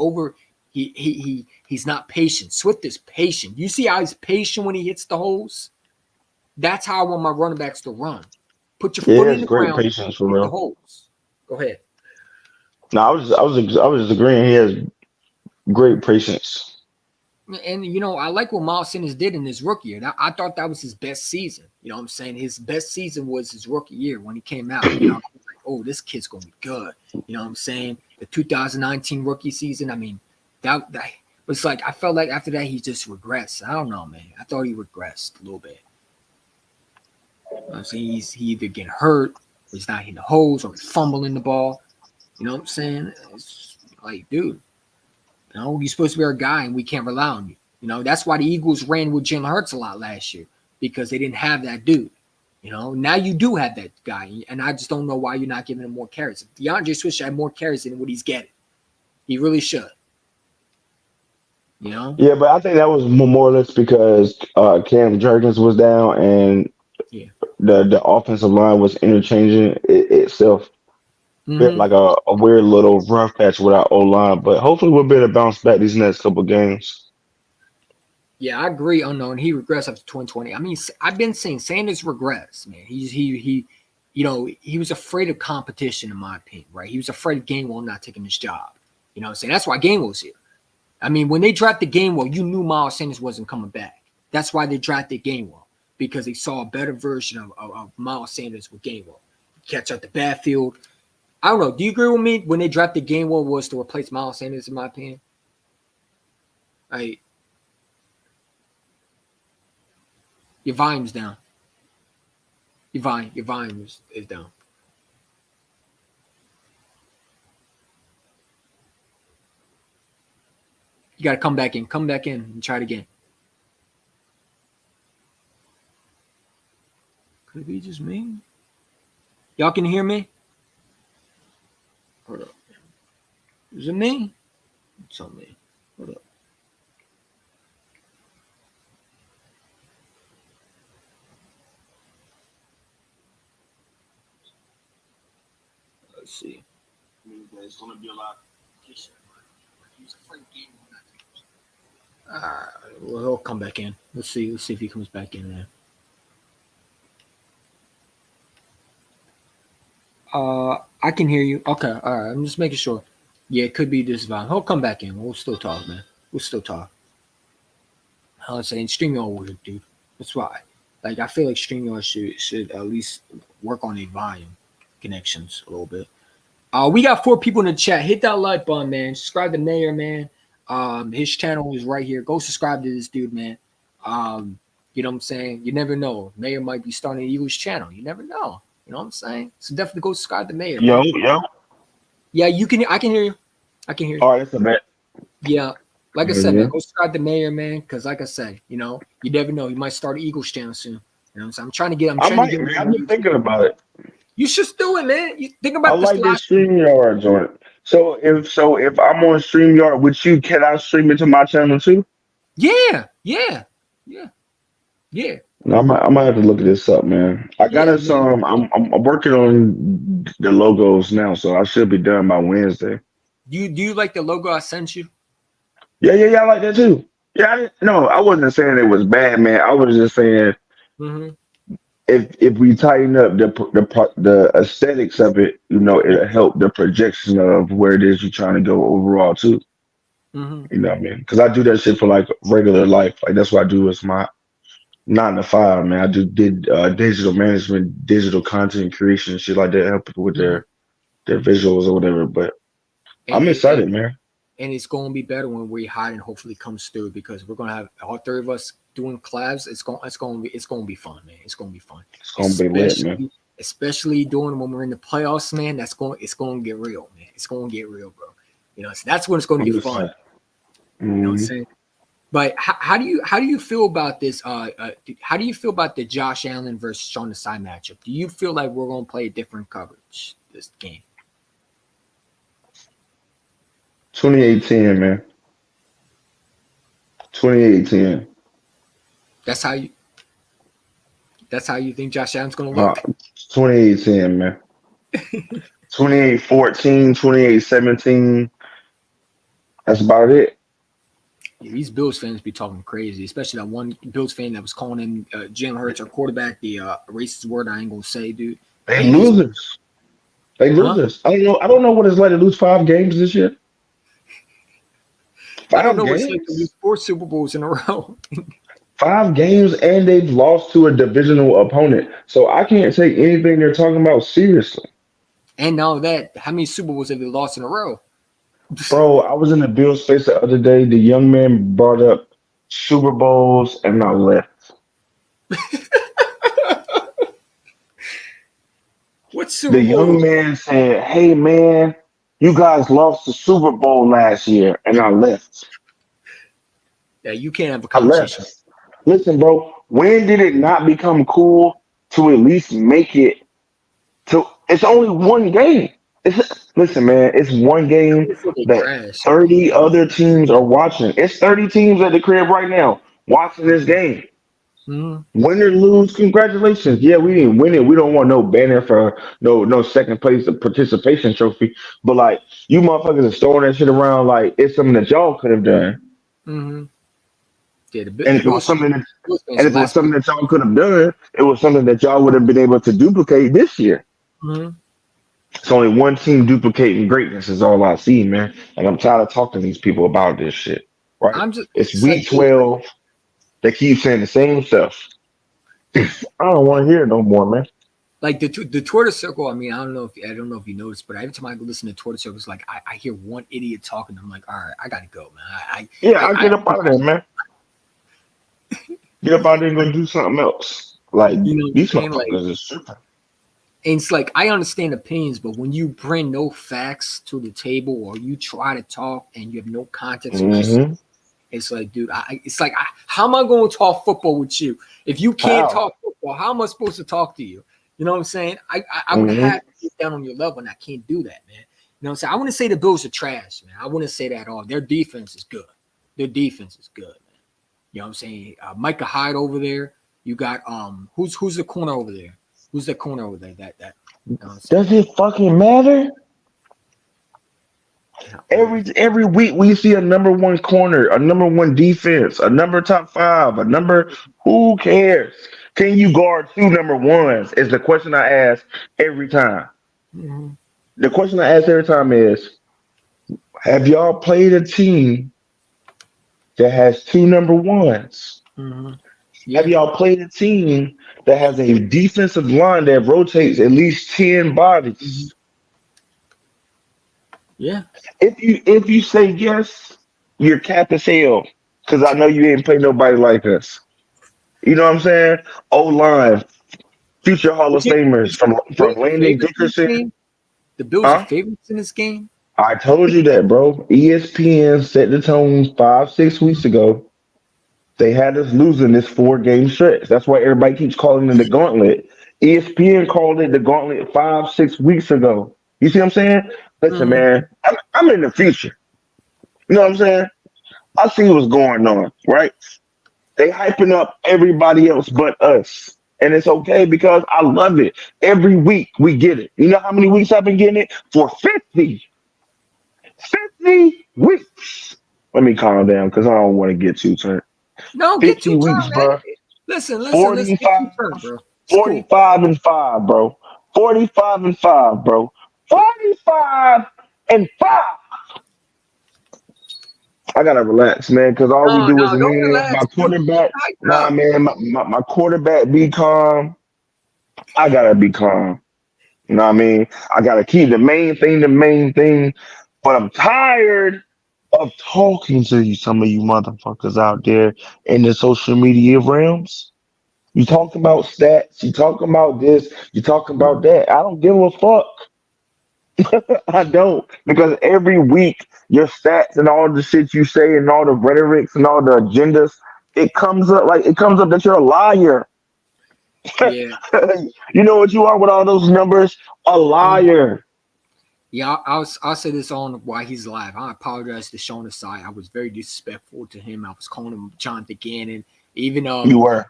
[SPEAKER 2] He's not patient. Swift is patient. You see how he's patient when he hits the holes? That's how I want my running backs to run. Put your
[SPEAKER 3] Yeah, he
[SPEAKER 2] foot in
[SPEAKER 3] has
[SPEAKER 2] the
[SPEAKER 3] great
[SPEAKER 2] ground,
[SPEAKER 3] patience for
[SPEAKER 2] hit the
[SPEAKER 3] real.
[SPEAKER 2] holes. Go ahead.
[SPEAKER 3] No, I was just agreeing. He has great patience.
[SPEAKER 2] And I like what Miles Sanders did in his rookie year. I thought that was his best season. You know what I'm saying? His best season was his rookie year when he came out. I was like, oh, this kid's gonna be good. You know what I'm saying? The 2019 rookie season. I mean, that But it's like I felt like after that he just regressed. I don't know, man. I thought he regressed a little bit. I'm saying he either get hurt, or he's not hitting the holes, or he's fumbling the ball. You know what I'm saying? It's like, dude, you're supposed to be our guy, and we can't rely on you. That's why the Eagles ran with Jalen Hurts a lot last year, because they didn't have that dude. Now you do have that guy, and I just don't know why you're not giving him more carries. If DeAndre Swift should have more carries than what he's getting. He really should.
[SPEAKER 3] Yeah, but I think that was more or less because Cam Jurgens was down and the offensive line was interchanging itself. Bit like a weird little rough patch without O line, but hopefully we'll be able to bounce back these next couple games.
[SPEAKER 2] Yeah, I agree. Unknown. He regressed after 2020. I mean, I've been saying Sanders regressed, man. He was afraid of competition, in my opinion, right? He was afraid of Gainwell not taking his job. You know what I'm saying? That's why Gainwell's here. I mean, when they drafted Gainwell, you knew Miles Sanders wasn't coming back. That's why they drafted Gainwell, because they saw a better version of Miles Sanders with Gainwell. Catch out the backfield. I don't know. Do you agree with me? When they drafted Gainwell was to replace Miles Sanders, in my opinion? Your volume's down. Your volume is down. You got to come back in. Come back in and try it again. Could it be just me? Y'all can hear me? Hold up. Is it me? It's on me. Hold up. Let's see. There's going to be a lot of patient. He's afraid game. Well, he'll come back in. Let's see if he comes back in there. I can hear you. Okay, all right. I'm just making sure. Yeah, it could be this volume. He'll come back in. We'll still talk, man. We'll still talk. I was saying StreamYard will, dude. That's why. Like, I feel like StreamYard should at least work on their volume connections a little bit. We got 4 people in the chat. Hit that like button, man. Subscribe to Mayor, man. His channel is right here. Go subscribe to this dude, man. You know what I'm saying? You never know. Mayor might be starting an Eagles channel. You never know. You know what I'm saying? So definitely go subscribe to Mayor.
[SPEAKER 3] Yo.
[SPEAKER 2] Yeah, you can. I can hear you. I can hear you.
[SPEAKER 3] All right, that's a bet.
[SPEAKER 2] Yeah, like I said, man, go subscribe to Mayor, man. Because like I said, you never know. You might start an Eagles channel soon. You know what I'm saying? I'm trying to get.
[SPEAKER 3] I've been thinking about it.
[SPEAKER 2] You should do it, man. You think about.
[SPEAKER 3] I like this StreamYard joint. So if I'm on StreamYard with you, can I stream it to my channel too?
[SPEAKER 2] Yeah.
[SPEAKER 3] I might have to look this up, man. I got us some. I'm working on the logos now, so I should be done by Wednesday.
[SPEAKER 2] Do you like the logo I sent you?
[SPEAKER 3] Yeah, I like that too. Yeah, I wasn't saying it was bad, man. I was just saying if we tighten up the aesthetics of it, it'll help the projection of where it is you're trying to go overall too. You know what I mean? Because I do that shit for like regular life. Like that's what I do. It's my 9 to 5, man. I did digital management, digital content creation, shit like that, help people with their visuals or whatever. But I'm excited, man.
[SPEAKER 2] And it's going to be better when we hide and hopefully comes through, because we're going to have all 3 of us doing collabs. It's going to be fun, man. It's going to be fun.
[SPEAKER 3] It's going to be lit, man.
[SPEAKER 2] Especially doing when we're in the playoffs, man. It's going to get real, man. It's going to get real, bro. So that's when it's going to get fun. You know what I'm saying? But how do you feel about this? How do you feel about the Josh Allen versus Sean Desai matchup? Do you feel like we're going to play a different coverage this game?
[SPEAKER 3] 2018, man. 2018.
[SPEAKER 2] That's how you think Josh Allen's going to look?
[SPEAKER 3] 2018, man. 28-14, 28-17. That's about it.
[SPEAKER 2] Yeah, these Bills fans be talking crazy, especially that one Bills fan that was calling him Jalen Hurts, our quarterback, the racist word I ain't gonna say, dude.
[SPEAKER 3] They losers. I don't know what it's like to lose 5 games this year.
[SPEAKER 2] I don't know what it's like to lose 4 Super Bowls in a row.
[SPEAKER 3] 5 games, and they've lost to a divisional opponent. So I can't take anything they're talking about seriously.
[SPEAKER 2] And now that, how many Super Bowls have they lost in a row?
[SPEAKER 3] Bro, I was in the Bill space the other day. The young man brought up Super Bowls, and I left.
[SPEAKER 2] What
[SPEAKER 3] The
[SPEAKER 2] Super
[SPEAKER 3] young
[SPEAKER 2] Bowl?
[SPEAKER 3] man said, "Hey, man, you guys lost the Super Bowl last year," and I left.
[SPEAKER 2] Yeah, you can't have a
[SPEAKER 3] I left.
[SPEAKER 2] conversation.
[SPEAKER 3] Listen, bro, when did it not become cool to at least make it to? It's only one game. Listen, man, it's one
[SPEAKER 2] I
[SPEAKER 3] game
[SPEAKER 2] would say they
[SPEAKER 3] that
[SPEAKER 2] trash, man.
[SPEAKER 3] 30 other teams are watching. It's 30 teams at the crib right now watching this game.
[SPEAKER 2] Mhm.
[SPEAKER 3] Win or lose, congratulations. Yeah, we didn't win it. We don't want no banner for no second place participation trophy. But like you motherfuckers are throwing that shit around like it's something that y'all could have done.
[SPEAKER 2] Mhm. Yeah,
[SPEAKER 3] And
[SPEAKER 2] the
[SPEAKER 3] if it was
[SPEAKER 2] Bills,
[SPEAKER 3] something that
[SPEAKER 2] Bills fans
[SPEAKER 3] and
[SPEAKER 2] are
[SPEAKER 3] if it was
[SPEAKER 2] last
[SPEAKER 3] something
[SPEAKER 2] week.
[SPEAKER 3] that y'all could have done, it was something that y'all would have been able to duplicate this year.
[SPEAKER 2] Mhm.
[SPEAKER 3] It's only one team duplicating greatness is all I see, man. And I'm tired of talking to these people about this shit. Right?
[SPEAKER 2] I'm just
[SPEAKER 3] It's
[SPEAKER 2] it's like,
[SPEAKER 3] week
[SPEAKER 2] dude,
[SPEAKER 3] 12. They keep saying the same stuff. I don't want to hear it no more, man.
[SPEAKER 2] like the Twitter circle. I mean, I don't know if you noticed, but every time I go listen to Twitter circles, like I hear one idiot talking. I'm like, all right, I gotta go, man.
[SPEAKER 3] Yeah, I get up out of there, man. Get up out there and go do something else. Like
[SPEAKER 2] you know what
[SPEAKER 3] these
[SPEAKER 2] I'm saying? Like,
[SPEAKER 3] motherfuckers is tripping.
[SPEAKER 2] and it's like I understand opinions, but when you bring no facts to the table or you try to talk and you have no context what you're saying,
[SPEAKER 3] Mm-hmm.
[SPEAKER 2] it's like, dude, it's like, how am I going to talk football with you if you can't
[SPEAKER 3] How?
[SPEAKER 2] talk football? How am I supposed to talk to you? You know what I'm saying? I would
[SPEAKER 3] Mm-hmm.
[SPEAKER 2] have to get down on your level, and I can't do that, man. You know what I'm saying? I wouldn't say the Bills are trash, man. I wouldn't say that at all. Their defense is good. Their defense is good, man. You know what I'm saying? Micah Hyde over there. You got who's the corner over there? Who's the corner over there? That you know what I'm saying?
[SPEAKER 3] Does it fucking matter?
[SPEAKER 2] Yeah,
[SPEAKER 3] Every week we see a number one corner, a number one defense, a number top five, a number. Who cares? Can you guard two number ones? Is the question I ask every time.
[SPEAKER 2] mhm,
[SPEAKER 3] The question I ask every time is, have y'all played a team that has two number ones?
[SPEAKER 2] mhm.
[SPEAKER 3] Have
[SPEAKER 2] Yeah.
[SPEAKER 3] y'all played a team that has a defensive line that rotates at least 10
[SPEAKER 2] Mhm.
[SPEAKER 3] bodies?
[SPEAKER 2] Yeah.
[SPEAKER 3] If you say yes, you're cap as hell. Cause I know you ain't play nobody like us. You know what I'm saying? O line, future Hall
[SPEAKER 2] Would
[SPEAKER 3] of
[SPEAKER 2] you,
[SPEAKER 3] Famers
[SPEAKER 2] would you
[SPEAKER 3] from
[SPEAKER 2] put the
[SPEAKER 3] from
[SPEAKER 2] Bills are
[SPEAKER 3] Landon
[SPEAKER 2] favorites in this
[SPEAKER 3] Dickerson.
[SPEAKER 2] game? The Bills are
[SPEAKER 3] Huh?
[SPEAKER 2] favorites in this game?
[SPEAKER 3] I told you that, bro. ESPN set the tone 5, 6 weeks ago. They had us losing this 4 game stretch. That's why everybody keeps calling it the gauntlet. ESPN called it the gauntlet 5, 6 weeks ago. You see what I'm saying? Listen,
[SPEAKER 2] Mhm.
[SPEAKER 3] man, I'm in the future. You know what I'm saying? I see what's going on, right? They hyping up everybody else but us. And it's okay because I love it. Every week we get it. You know how many weeks I've been getting it? For 50 weeks. Let me calm down because I don't want to get too turned.
[SPEAKER 2] No, get
[SPEAKER 3] 50
[SPEAKER 2] too
[SPEAKER 3] weeks,
[SPEAKER 2] turned, man.
[SPEAKER 3] bro.
[SPEAKER 2] Let's get too
[SPEAKER 3] 45,
[SPEAKER 2] turned, bro. It's cool.
[SPEAKER 3] 45 and 5, bro. 45 and 5, bro. 45 and 5. I gotta relax, man, because all we
[SPEAKER 2] No,
[SPEAKER 3] do is
[SPEAKER 2] no, don't
[SPEAKER 3] win. My
[SPEAKER 2] relax, dude.
[SPEAKER 3] quarterback,
[SPEAKER 2] Hype it
[SPEAKER 3] nah,
[SPEAKER 2] up.
[SPEAKER 3] man, my quarterback be calm. I gotta be calm. You know what I mean? I gotta keep the main thing. But I'm tired of talking to you, some of you motherfuckers out there in the social media realms. You talk about stats, you talk about this, you talk about
[SPEAKER 2] Mhm.
[SPEAKER 3] that. I don't give a fuck. I don't. Because every week your stats and all the shit you say and all the rhetorics and all the agendas, it comes up that you're a liar.
[SPEAKER 2] Yeah.
[SPEAKER 3] You know what you are with all those numbers? A
[SPEAKER 2] Mhm.
[SPEAKER 3] liar.
[SPEAKER 2] Yeah, I'll say this on why he's alive. I apologize to Sean Asai. I was very disrespectful to him. I was calling him Jonathan Gannon. Even
[SPEAKER 3] You were.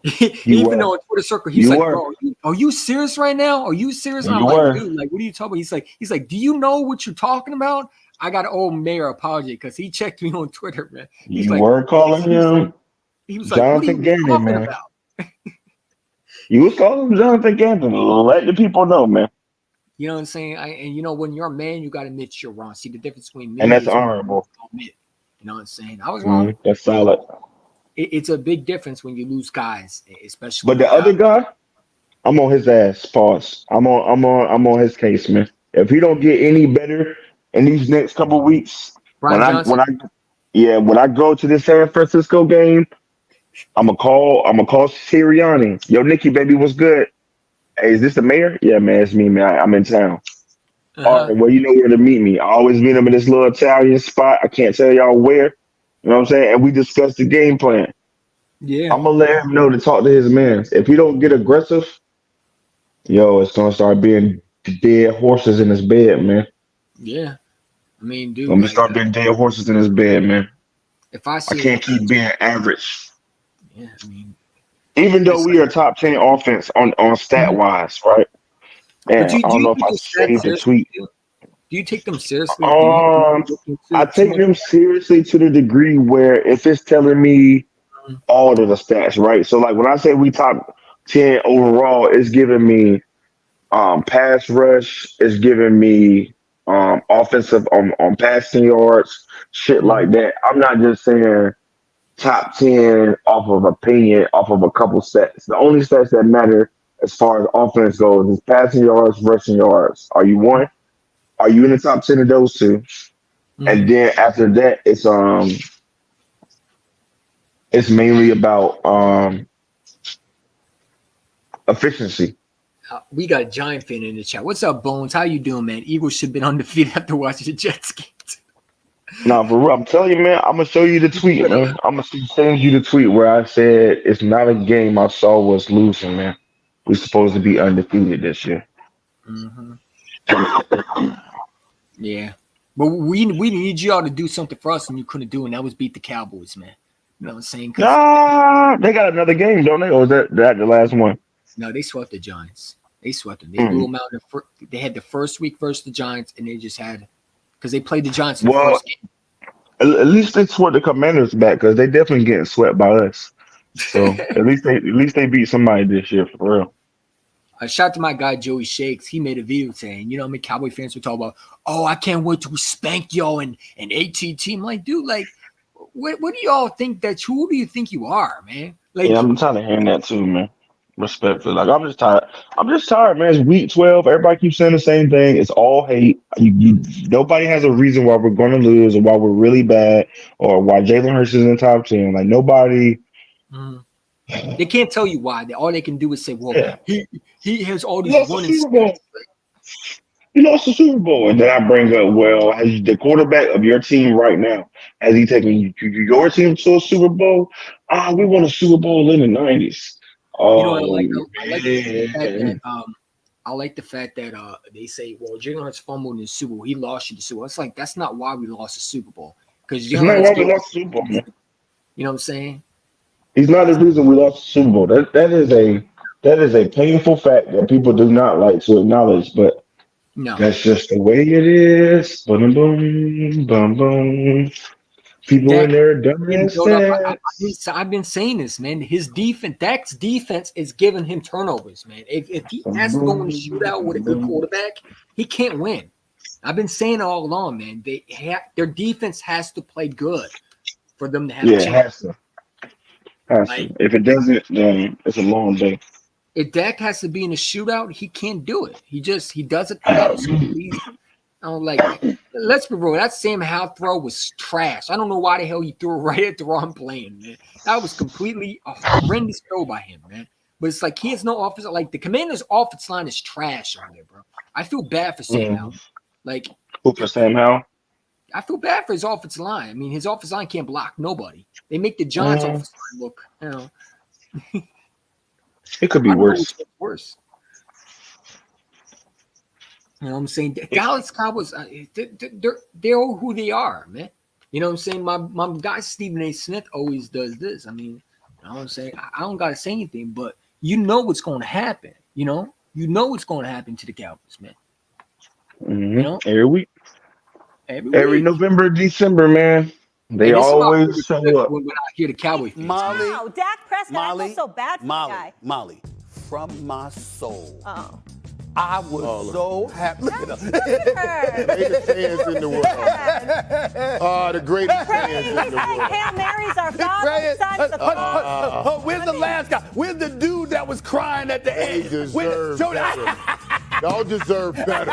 [SPEAKER 3] You
[SPEAKER 2] even
[SPEAKER 3] were.
[SPEAKER 2] though on Twitter circle, he's
[SPEAKER 3] You
[SPEAKER 2] like,
[SPEAKER 3] were.
[SPEAKER 2] bro, are you serious right now? Are you serious? And I'm
[SPEAKER 3] You
[SPEAKER 2] like,
[SPEAKER 3] were.
[SPEAKER 2] dude, like, what are you talking about? He's like, do you know what you're talking about? I got to owe Mayor apology because he checked me on Twitter, man. He's
[SPEAKER 3] You
[SPEAKER 2] like,
[SPEAKER 3] were calling
[SPEAKER 2] he was like,
[SPEAKER 3] him
[SPEAKER 2] what are
[SPEAKER 3] Jonathan
[SPEAKER 2] you
[SPEAKER 3] Gannon,
[SPEAKER 2] talking
[SPEAKER 3] man.
[SPEAKER 2] about?
[SPEAKER 3] You was calling him Jonathan Gannon. Let the people know, man.
[SPEAKER 2] You know what I'm saying? And you know, when you're a man, you got to admit you're wrong. See, the difference between
[SPEAKER 3] And
[SPEAKER 2] me
[SPEAKER 3] that's
[SPEAKER 2] is when you
[SPEAKER 3] honorable.
[SPEAKER 2] don't admit. You know what I'm saying? I was wrong.
[SPEAKER 3] That's solid.
[SPEAKER 2] It's a big difference when you lose guys,
[SPEAKER 3] But
[SPEAKER 2] especially
[SPEAKER 3] the
[SPEAKER 2] guys.
[SPEAKER 3] other guy, I'm on his ass. Pause. I'm on his case, man. If he don't get any better in these next couple weeks.
[SPEAKER 2] Brian Johnson.
[SPEAKER 3] When I go to this San Francisco game, I'm gonna call Sirianni. Yo, Nikki, baby, what's good? Hey, is this the mayor? Yeah, man, it's me, man. I'm in town. All right, well, you know where to meet me. I always meet him in this little Italian spot. I can't tell y'all where. You know what I'm saying? And we discussed the game plan.
[SPEAKER 2] Yeah.
[SPEAKER 3] I'm gonna let him know to talk to his man. If he don't get aggressive, yo, it's gonna start being dead horses in his bed, man.
[SPEAKER 2] Yeah. I mean, dude.
[SPEAKER 3] I'm gonna start being dead horses in his bed, man.
[SPEAKER 2] If I see,
[SPEAKER 3] I can't keep being average.
[SPEAKER 2] Yeah, I mean,
[SPEAKER 3] even though we are top 10 offense on stat wise, right? And I don't know if I saved the tweet.
[SPEAKER 2] Do you take them seriously?
[SPEAKER 3] I take them seriously to the degree where if it's telling me all of the stats, right? So like when I say we top 10 overall, it's giving me pass rush, it's giving me offensive on passing yards, shit like that. I'm not just saying top 10 off of opinion, off of a couple stats. The only stats that matter as far as offense goes is passing yards, rushing yards. Are you one? Are you in the top 10 of those two? And then after that, it's mainly about efficiency.
[SPEAKER 2] We got a Giant fan in the chat. What's up, Bones? How you doing, man? Eagles should have been undefeated after watching the Jets game.
[SPEAKER 3] No, for real, I'm telling you, man. I'm gonna show you the tweet, man. I'm gonna send you the tweet where I said it's not a game I saw was losing, man. We're supposed to be undefeated this year.
[SPEAKER 2] Yeah, but we need y'all to do something for us, and you couldn't do, and that was beat the Cowboys, man. You know what I'm saying?
[SPEAKER 3] Nah, they got another game, don't they? Or is that the last one?
[SPEAKER 2] No, they swept the Giants. They swept them. They blew them out. They had the first week versus the Giants, and they just had because they played the Giants in the first game.
[SPEAKER 3] At least they swept the Commanders back because they definitely getting swept by us. So at least they beat somebody this year for real.
[SPEAKER 2] Shout out to my guy Joey Shakes. He made a video saying, you know, I mean, Cowboy fans were talking about, oh, I can't wait to spank y'all and ATT. I'm like, dude, like, what do y'all think who do you think you are, man? Like,
[SPEAKER 3] yeah, I'm tired of hearing that too, man. Respectfully, like I'm just tired, man. It's week 12. Everybody keeps saying the same thing. It's all hate. Nobody has a reason why we're going to lose or why we're really bad or why Jalen Hurts is in the top 10. Like nobody.
[SPEAKER 2] They can't tell you why. All they can do is say, "Well, he has all these runnings."
[SPEAKER 3] He lost the Super Bowl, and then I bring up, well, has the quarterback of your team right now has he taken your team to a Super Bowl? We won a Super Bowl in the '90s.
[SPEAKER 2] You know, I like the fact that they say, well, Jalen Hurts fumbled in the Super Bowl. He lost you the Super Bowl. It's like that's not why we lost the Super Bowl. Because
[SPEAKER 3] it's not why we lost the Super Bowl, man.
[SPEAKER 2] You know what I'm saying?
[SPEAKER 3] He's not the reason we lost the Super Bowl. That is a painful fact that people do not like to acknowledge, but
[SPEAKER 2] no,
[SPEAKER 3] that's just the way it is. Boom, boom, boom, boom. People in there dumb as
[SPEAKER 2] I've been saying this, man. His defense, Dak's defense is giving him turnovers, man. If he has to go in a shootout with a good quarterback, he can't win. I've been saying it all along, man. Their defense has to play good for them to have a chance.
[SPEAKER 3] Has to. If it doesn't, then it's a long day.
[SPEAKER 2] If Dak has to be in a shootout, he can't do it. He doesn't. Let's be real. That Sam Howell throw was trash. I don't know why the hell he threw it right at the wrong plane, man. That was completely a horrendous throw by him, man. But it's like he has no offense. Like the Commanders' offense line is trash on there, bro. I feel bad for Sam Howell. Like
[SPEAKER 3] who for Sam Howell?
[SPEAKER 2] I feel bad for his offensive line. I mean, his offensive line can't block nobody. They make the Giants' offensive line look, you know.
[SPEAKER 3] It could be worse.
[SPEAKER 2] Worse. You know what I'm saying? Dallas Cowboys, they're who they are, man. You know what I'm saying? My guy Stephen A. Smith always does this. I mean, you know what I'm saying? I don't got to say anything, but you know what's going to happen. You know what's going to happen to the Cowboys, man.
[SPEAKER 3] Mm-hmm.
[SPEAKER 2] You know?
[SPEAKER 3] Every week. Every November, December, man. They always show up.
[SPEAKER 2] When I hear the Cowboy fans.
[SPEAKER 4] Wow, Dak Prescott, I feel so bad for the guy.
[SPEAKER 5] Molly, from my soul.
[SPEAKER 4] Oh.
[SPEAKER 5] I was so happy. Look at us.
[SPEAKER 6] Greatest fans in the world. The greatest fans in the world.
[SPEAKER 4] Hail Marys are Father, Son, the
[SPEAKER 5] Where's the last guy? Where's the dude that was crying at the end?
[SPEAKER 6] They deserve better. Y'all deserve better.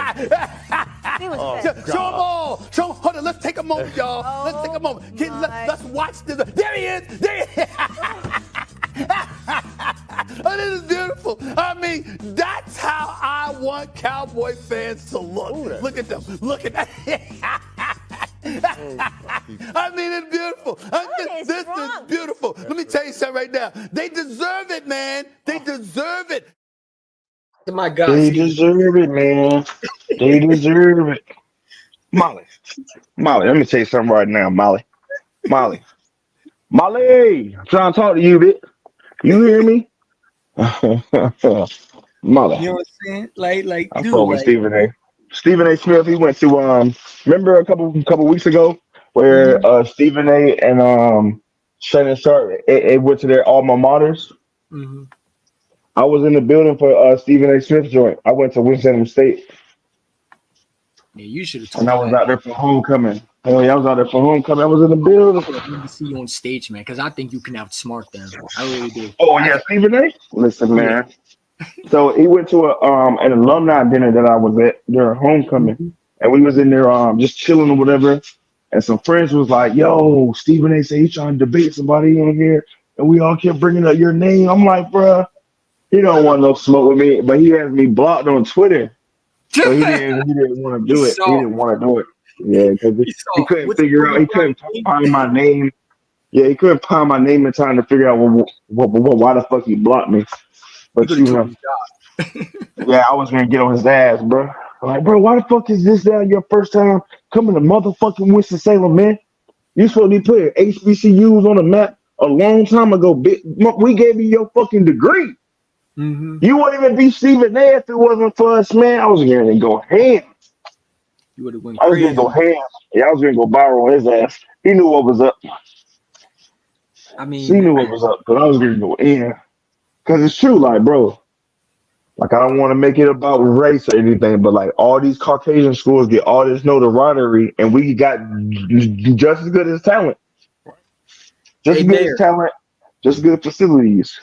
[SPEAKER 4] He was pissed.
[SPEAKER 5] Show them all. Show them. Hold on. Let's take a moment, y'all. Let's take a moment. Let's watch this. There he is. There he is. Oh, this is beautiful. I mean, that's how I want Cowboy fans to look. Look at them. Look at that. I mean, it's beautiful. This is beautiful. Let me tell you something right now. They deserve it, man. They deserve it.
[SPEAKER 2] My God.
[SPEAKER 3] They deserve it, man. They deserve it. Molly, let me tell you something right now, Molly. I'm trying to talk to you, bitch. You hear me? Molly.
[SPEAKER 2] You know what I'm saying? Like,
[SPEAKER 3] I'm
[SPEAKER 2] dude,
[SPEAKER 3] from with Stephen A. Stephen A. Smith. He went to remember a couple weeks ago where Stephen A. and Shannon Sharp they went to their alma maters.
[SPEAKER 2] Mm-hmm.
[SPEAKER 3] I was in the building for Stephen A. Smith joint. I went to Winston State.
[SPEAKER 2] Yeah, you should have told
[SPEAKER 3] And I
[SPEAKER 2] me
[SPEAKER 3] was
[SPEAKER 2] that.
[SPEAKER 3] out there for homecoming. Oh yeah, I was out there for homecoming. I was in the building.
[SPEAKER 2] Let me see you on stage, man, because I think you can outsmart them. I really do.
[SPEAKER 3] Oh yeah, Stephen A. Listen, man. So he went to an alumni dinner that I was at during homecoming, and we was in there just chilling or whatever. And some friends was like, "Yo, Stephen A. said he's trying to debate somebody in here," and we all kept bringing up your name. I'm like, bruh, he don't want no smoke with me, but he has me blocked on Twitter. So he didn't want to do it. He didn't want to do it. Yeah, because he couldn't figure out. He couldn't find my name. Yeah, he couldn't find my name in time to figure out why the fuck he blocked me. But you know, yeah, I was gonna get on his ass, bro. I'm like, bro, why the fuck is this now your first time coming to motherfucking Winston-Salem, man? You supposed to be putting HBCUs on the map a long time ago. We gave you your fucking degree.
[SPEAKER 2] Mm-hmm.
[SPEAKER 3] You wouldn't even be Stephen A. if it wasn't for us, man. I was gonna go ham.
[SPEAKER 2] You would have went
[SPEAKER 3] I was
[SPEAKER 2] crazy.
[SPEAKER 3] gonna go ham. Yeah, I was gonna go viral on his ass. He knew what was up.
[SPEAKER 2] I mean,
[SPEAKER 3] He knew what was up, but I was gonna go in. Cause it's true, like, bro. Like, I don't want to make it about race or anything, but like all these Caucasian schools get all this notoriety, and we got just as good as talent, just as good as talent, just as good facilities.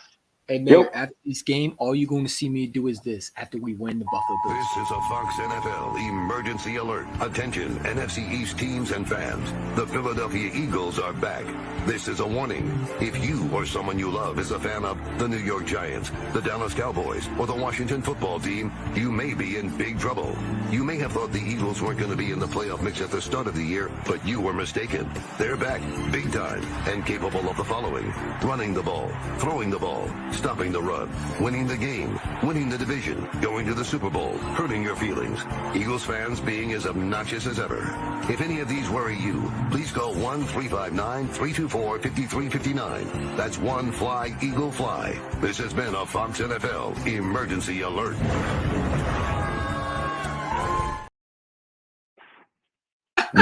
[SPEAKER 2] Hey, man, after this game, all you're going to see me do is this after we win the Buffalo Bills.
[SPEAKER 7] This is a Fox NFL emergency alert. Attention, NFC East teams and fans. The Philadelphia Eagles are back. This is a warning. If you or someone you love is a fan of the New York Giants, the Dallas Cowboys, or the Washington football team, you may be in big trouble. You may have thought the Eagles weren't going to be in the playoff mix at the start of the year, but you were mistaken. They're back, big time, and capable of the following: running the ball, throwing the ball, stopping the run, winning the game, winning the division, going to the Super Bowl, hurting your feelings. Eagles fans being as obnoxious as ever. If any of these worry you, please call 1-359-324-5359. That's one Fly Eagle Fly. This has been a Fox NFL emergency alert.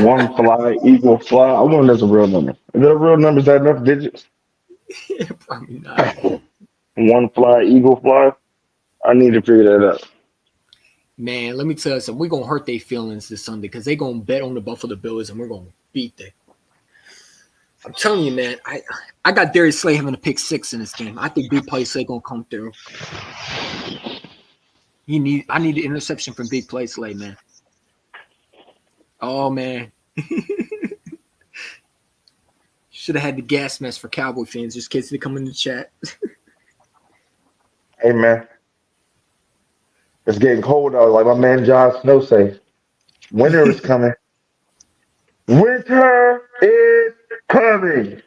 [SPEAKER 3] One Fly Eagle Fly. I wonder if that's a real number. Is that a real number? Is that enough digits?
[SPEAKER 2] Probably not.
[SPEAKER 3] One Fly Eagle Fly. I need to figure that out.
[SPEAKER 2] Man, let me tell you something. We're going to hurt their feelings this Sunday because they're going to bet on the Buffalo Bills and we're going to beat them. I'm telling you, man, I got Darius Slay having a pick 6 in this game. I think Big Play Slay going to come through. I need the interception from Big Play Slay, man. Oh, man. Should have had the gas mask for Cowboy fans just in case they come in the chat.
[SPEAKER 3] Hey, man. It's getting cold out. Like my man Jon Snow say, winter is coming. Winter is coming.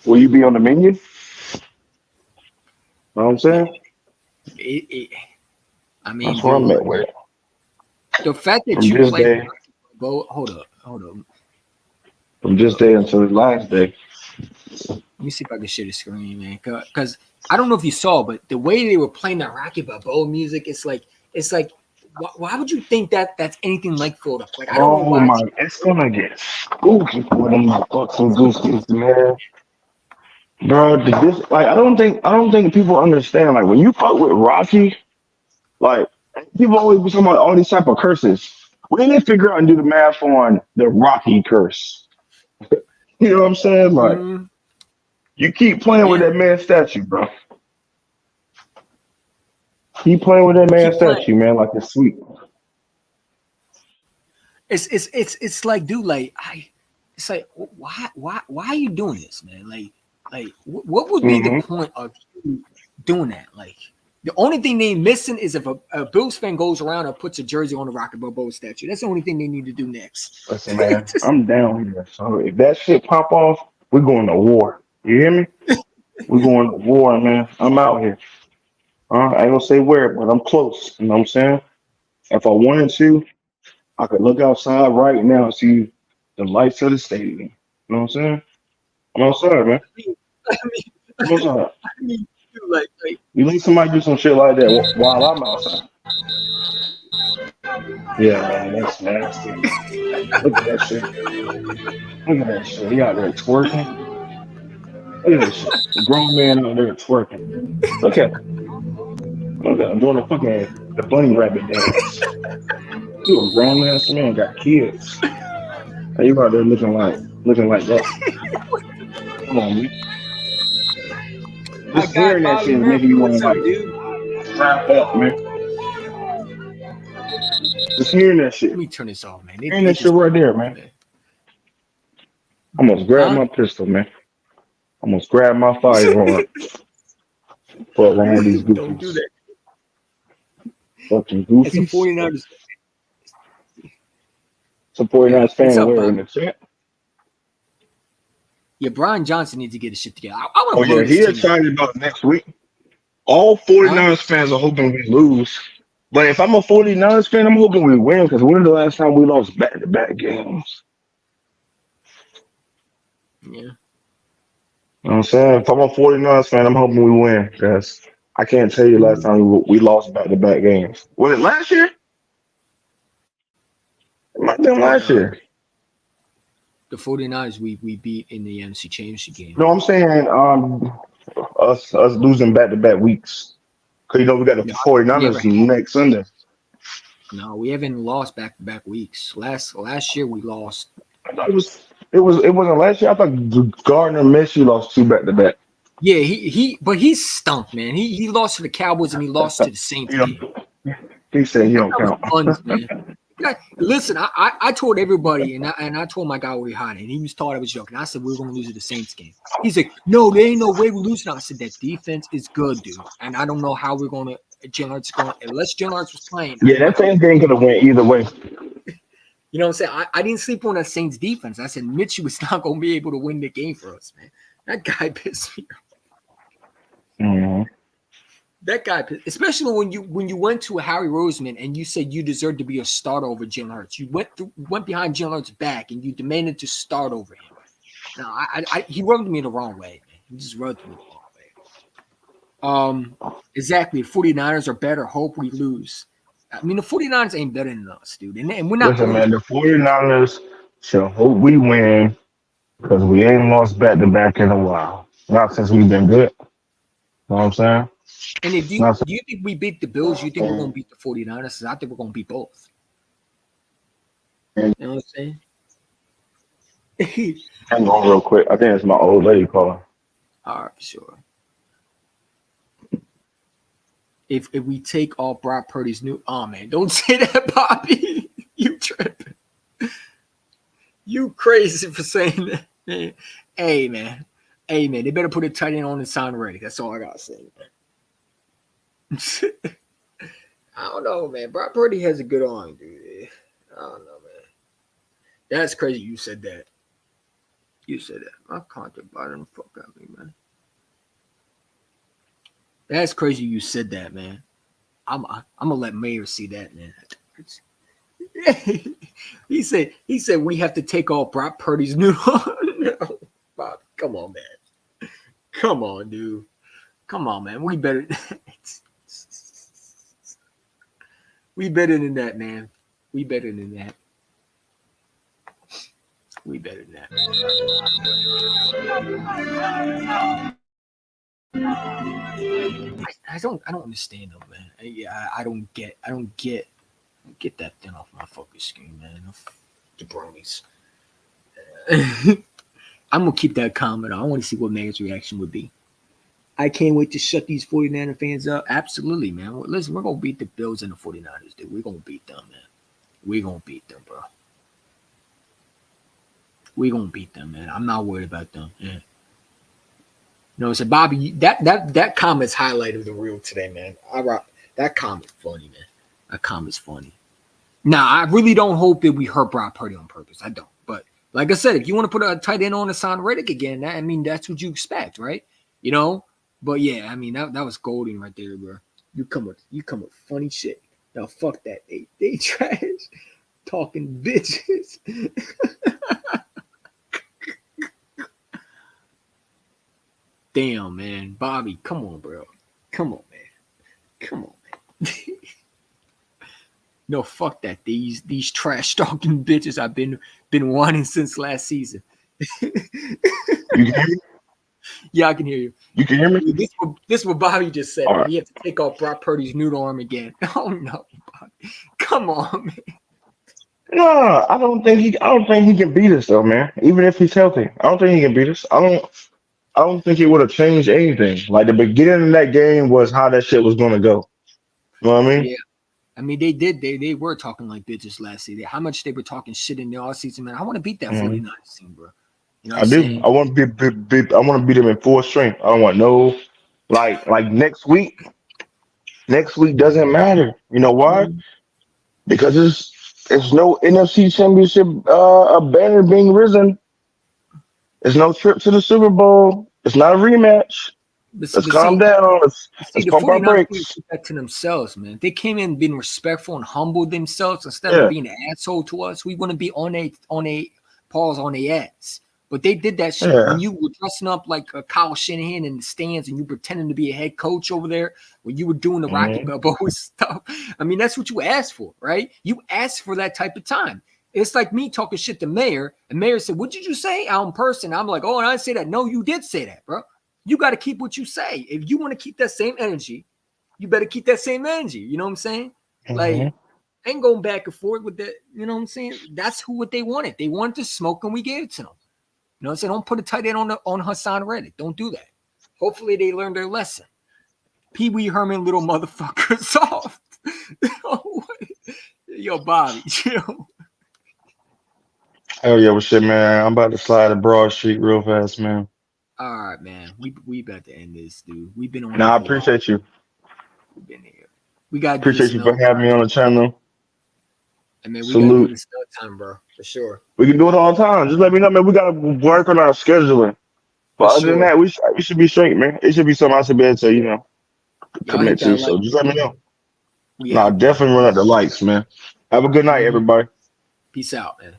[SPEAKER 3] Will you be on the menu? Know what I'm saying?
[SPEAKER 2] I mean,
[SPEAKER 3] that's what I'm at with.
[SPEAKER 2] The fact that
[SPEAKER 3] From
[SPEAKER 2] you
[SPEAKER 3] this
[SPEAKER 2] played
[SPEAKER 3] day,
[SPEAKER 2] hold up.
[SPEAKER 3] from this day until the last day.
[SPEAKER 2] Let me see if I can share the screen, man. Because I don't know if you saw, but the way they were playing that Rocky Balboa music, it's like, why would you think that that's anything like Florida? Like, I don't know why.
[SPEAKER 3] My, it's gonna get spooky for them fucking gooskies, man. Bro, I don't think people understand. Like when you fuck with Rocky, like people always be talking about all these type of curses. We need to figure out and do the math on the Rocky curse. You know what I'm saying? Like, you keep playing with that man's statue, bro. Keep playing with that man's statue, man, like it's sweet.
[SPEAKER 2] It's like, dude, like it's like, why are you doing this, man? Like what would be the point of you doing that? Like, the only thing they missing is if a Bills fan goes around and puts a jersey on the Rocket Balboa statue. That's the only thing they need to do next.
[SPEAKER 3] Listen, man, I'm down here. So if that shit pop off, we're going to war. You hear me? We're going to war, man. I'm out here. I ain't gonna say where, but I'm close. You know what I'm saying? If I wanted to, I could look outside right now and see the lights of the stadium. You know what I'm saying? I'm outside, man. I'm outside.
[SPEAKER 2] Like
[SPEAKER 3] You let somebody do some shit like that while I'm outside. Yeah, man, that's nasty. Look at that shit. Look at that shit. He out there twerking. Look at that shit. A grown man out there twerking. Look at him. Look at him doing the bunny rabbit dance. You a grown ass man, got kids. And you out there looking like that. Come on, man. Just hearing that shit is making you want to like wrap up, man. Just hearing that shit.
[SPEAKER 2] Let me turn this off, man.
[SPEAKER 3] Hearing that shit right there, man. Almost grabbed my pistol, man. Almost grabbed my firearm. But around these goofies.
[SPEAKER 2] Don't do that.
[SPEAKER 3] Fucking goofies.
[SPEAKER 2] It's a 49ers.
[SPEAKER 3] Some 49ers fan in the chat.
[SPEAKER 2] Yeah, Brian Johnson needs to get his shit together. I
[SPEAKER 3] Oh yeah, he excited about next week. All 49ers fans are hoping we lose. But if I'm a 49ers fan, I'm hoping we win, because when the last time we lost back-to-back games?
[SPEAKER 2] Yeah.
[SPEAKER 3] You know what I'm saying? If I'm a 49ers fan, I'm hoping we win, because I can't tell you last time we lost back-to-back games. Was it last year? It might have been last year.
[SPEAKER 2] The 49ers we beat in the NFC Championship game.
[SPEAKER 3] No, I'm saying us losing back-to-back weeks. Because, you know, we got the 49ers next Sunday.
[SPEAKER 2] No, we haven't lost back-to-back weeks. Last year we lost.
[SPEAKER 3] I thought it wasn't last year. I thought Gardner Minshew lost 2 back-to-back.
[SPEAKER 2] Yeah, but he stunk, man. He lost to the Cowboys and he lost to the Saints.
[SPEAKER 3] He said he don't count.
[SPEAKER 2] Fun, man. Listen, I told everybody, and I told my guy we had, and he was thought I was joking. I said we were going to lose to the Saints game. He's like, no, there ain't no way we're losing. I said that defense is good, dude, and I don't know how we're going to. Jalen Hurts going unless Jalen Hurts was playing.
[SPEAKER 3] Yeah, that Saints game could have went either way.
[SPEAKER 2] You know what I'm saying? I didn't sleep on that Saints defense. I said Mitchell was not going to be able to win the game for us, man. That guy pissed me off.
[SPEAKER 3] Mm-hmm.
[SPEAKER 2] That guy, especially when you went to Harry Roseman and you said you deserved to be a starter over Jalen Hurts. You went behind Jalen Hurts' back and you demanded to start over him. No, he rubbed me the wrong way, man. He just rubbed me the wrong way. Exactly. The 49ers are better. Hope we lose. I mean, the 49ers ain't better than us, dude. And we're not.
[SPEAKER 3] Listen, man, the 49ers shall hope we win, because we ain't lost back-to-back in a while. Not since we've been good. You know what I'm saying?
[SPEAKER 2] And if do you think we beat the Bills, you think we're going to beat the 49ers? Because I think we're going to beat both. You know what I'm saying?
[SPEAKER 3] Hang on real quick. I think it's my old lady calling.
[SPEAKER 2] All right, sure. If we take all Brock Purdy's new, oh man, don't say that, Bobby. You tripping? You crazy for saying that, man. Hey man, they better put a tight end on the sign ready. That's all I gotta say, man. I don't know, man. Brock Purdy has a good arm, dude. I don't know, man. That's crazy. You said that. You said that. My contact bottom fuck out me, man. That's crazy you said that, man. I'm gonna let Mayor see that, man. he said we have to take off Brock Purdy's new no, Bob, come on, man. Come on, dude. Come on, man. We better we better than that, man. We better than that. We better than that. I don't understand them, man. I don't get that thing off my focus screen, man. Jabronis. I'm gonna keep that comment. I want to see what Mayor's reaction would be. I can't wait to shut these 49er fans up. Absolutely, man. Listen, we're gonna beat the Bills and the 49ers, dude. We're gonna beat them, man. We're gonna beat them, bro. We gonna beat them, man. I'm not worried about them. Yeah. No, so Bobby, that comment's highlighted the reel today, man. That comment's funny, man. That comment's funny. Now, I really don't hope that we hurt Brock Purdy on purpose. I don't. But like I said, if you want to put a tight end on Hassan Reddick again, that's what you expect, right? You know. But yeah, I mean that was golden right there, bro. You come with funny shit. Now fuck that. They trash talking bitches. Damn, man. Bobby, come on, bro. Come on, man. No, fuck that. These trash talking bitches I've been wanting since last season.
[SPEAKER 3] You can hear me?
[SPEAKER 2] Yeah, I can hear you.
[SPEAKER 3] You can hear me?
[SPEAKER 2] This is what Bobby just said.
[SPEAKER 3] Right.
[SPEAKER 2] He had to take off Brock Purdy's noodle arm again. Oh no, Bobby. Come on, man.
[SPEAKER 3] No, I don't think he can beat us though, man. Even if he's healthy, I don't think he can beat us. I don't think it would have changed anything. Like the beginning of that game was how that shit was gonna go. You know what I mean?
[SPEAKER 2] Yeah. I mean, they were talking like bitches last season. How much they were talking shit in the offseason, man. I want to beat that 49ers team, bro. You know what
[SPEAKER 3] I
[SPEAKER 2] I'm
[SPEAKER 3] do.
[SPEAKER 2] saying?
[SPEAKER 3] I want to be. I want to beat them in full strength. I don't want no like next week. Next week doesn't matter. You know why? Because it's no NFC Championship banner being risen. There's no trip to the Super Bowl. It's not a rematch. Let's calm down. Let's pump our brakes.
[SPEAKER 2] Back to themselves, man. If they came in being respectful and humbled themselves instead of being an asshole to us, we wouldn't be on a ass. But they did that shit when you were dressing up like a Kyle Shanahan in the stands and you pretending to be a head coach over there when you were doing the Rocky Balboa stuff. I mean, that's what you asked for, right? You asked for that type of time. It's like me talking shit to Mayor, and Mayor said, "What did you say?" I'm in person. I'm like, "Oh, and I didn't say that." No, you did say that, bro. You got to keep what you say. If you want to keep that same energy, you better keep that same energy. You know what I'm saying? Like, ain't going back and forth with that. You know what I'm saying? That's what they wanted. They wanted to smoke, and we gave it to them. You know what I'm saying? Don't put a tight end on Hassan Reddick. Don't do that. Hopefully they learned their lesson. Pee Wee Herman, little motherfucker, soft. Yo, Bobby, chill.
[SPEAKER 3] Hell yeah, well shit, man. I'm about to slide to Broad Street real fast, man.
[SPEAKER 2] All right, man. We about to end this, dude. We've been on.
[SPEAKER 3] Nah, I appreciate you.
[SPEAKER 2] We've been here. We got.
[SPEAKER 3] Appreciate you for having me on the channel.
[SPEAKER 2] I mean, we
[SPEAKER 3] Salute.
[SPEAKER 2] gotta do this another time, bro, for sure.
[SPEAKER 3] We can do it all the time. Just let me know, man. We gotta work on our scheduling. But other than that, we should be straight, man. It should be something I should be able to, commit to. So just let me know. Nah, definitely run up the lights, man. Have a good night, everybody.
[SPEAKER 2] Peace out, man.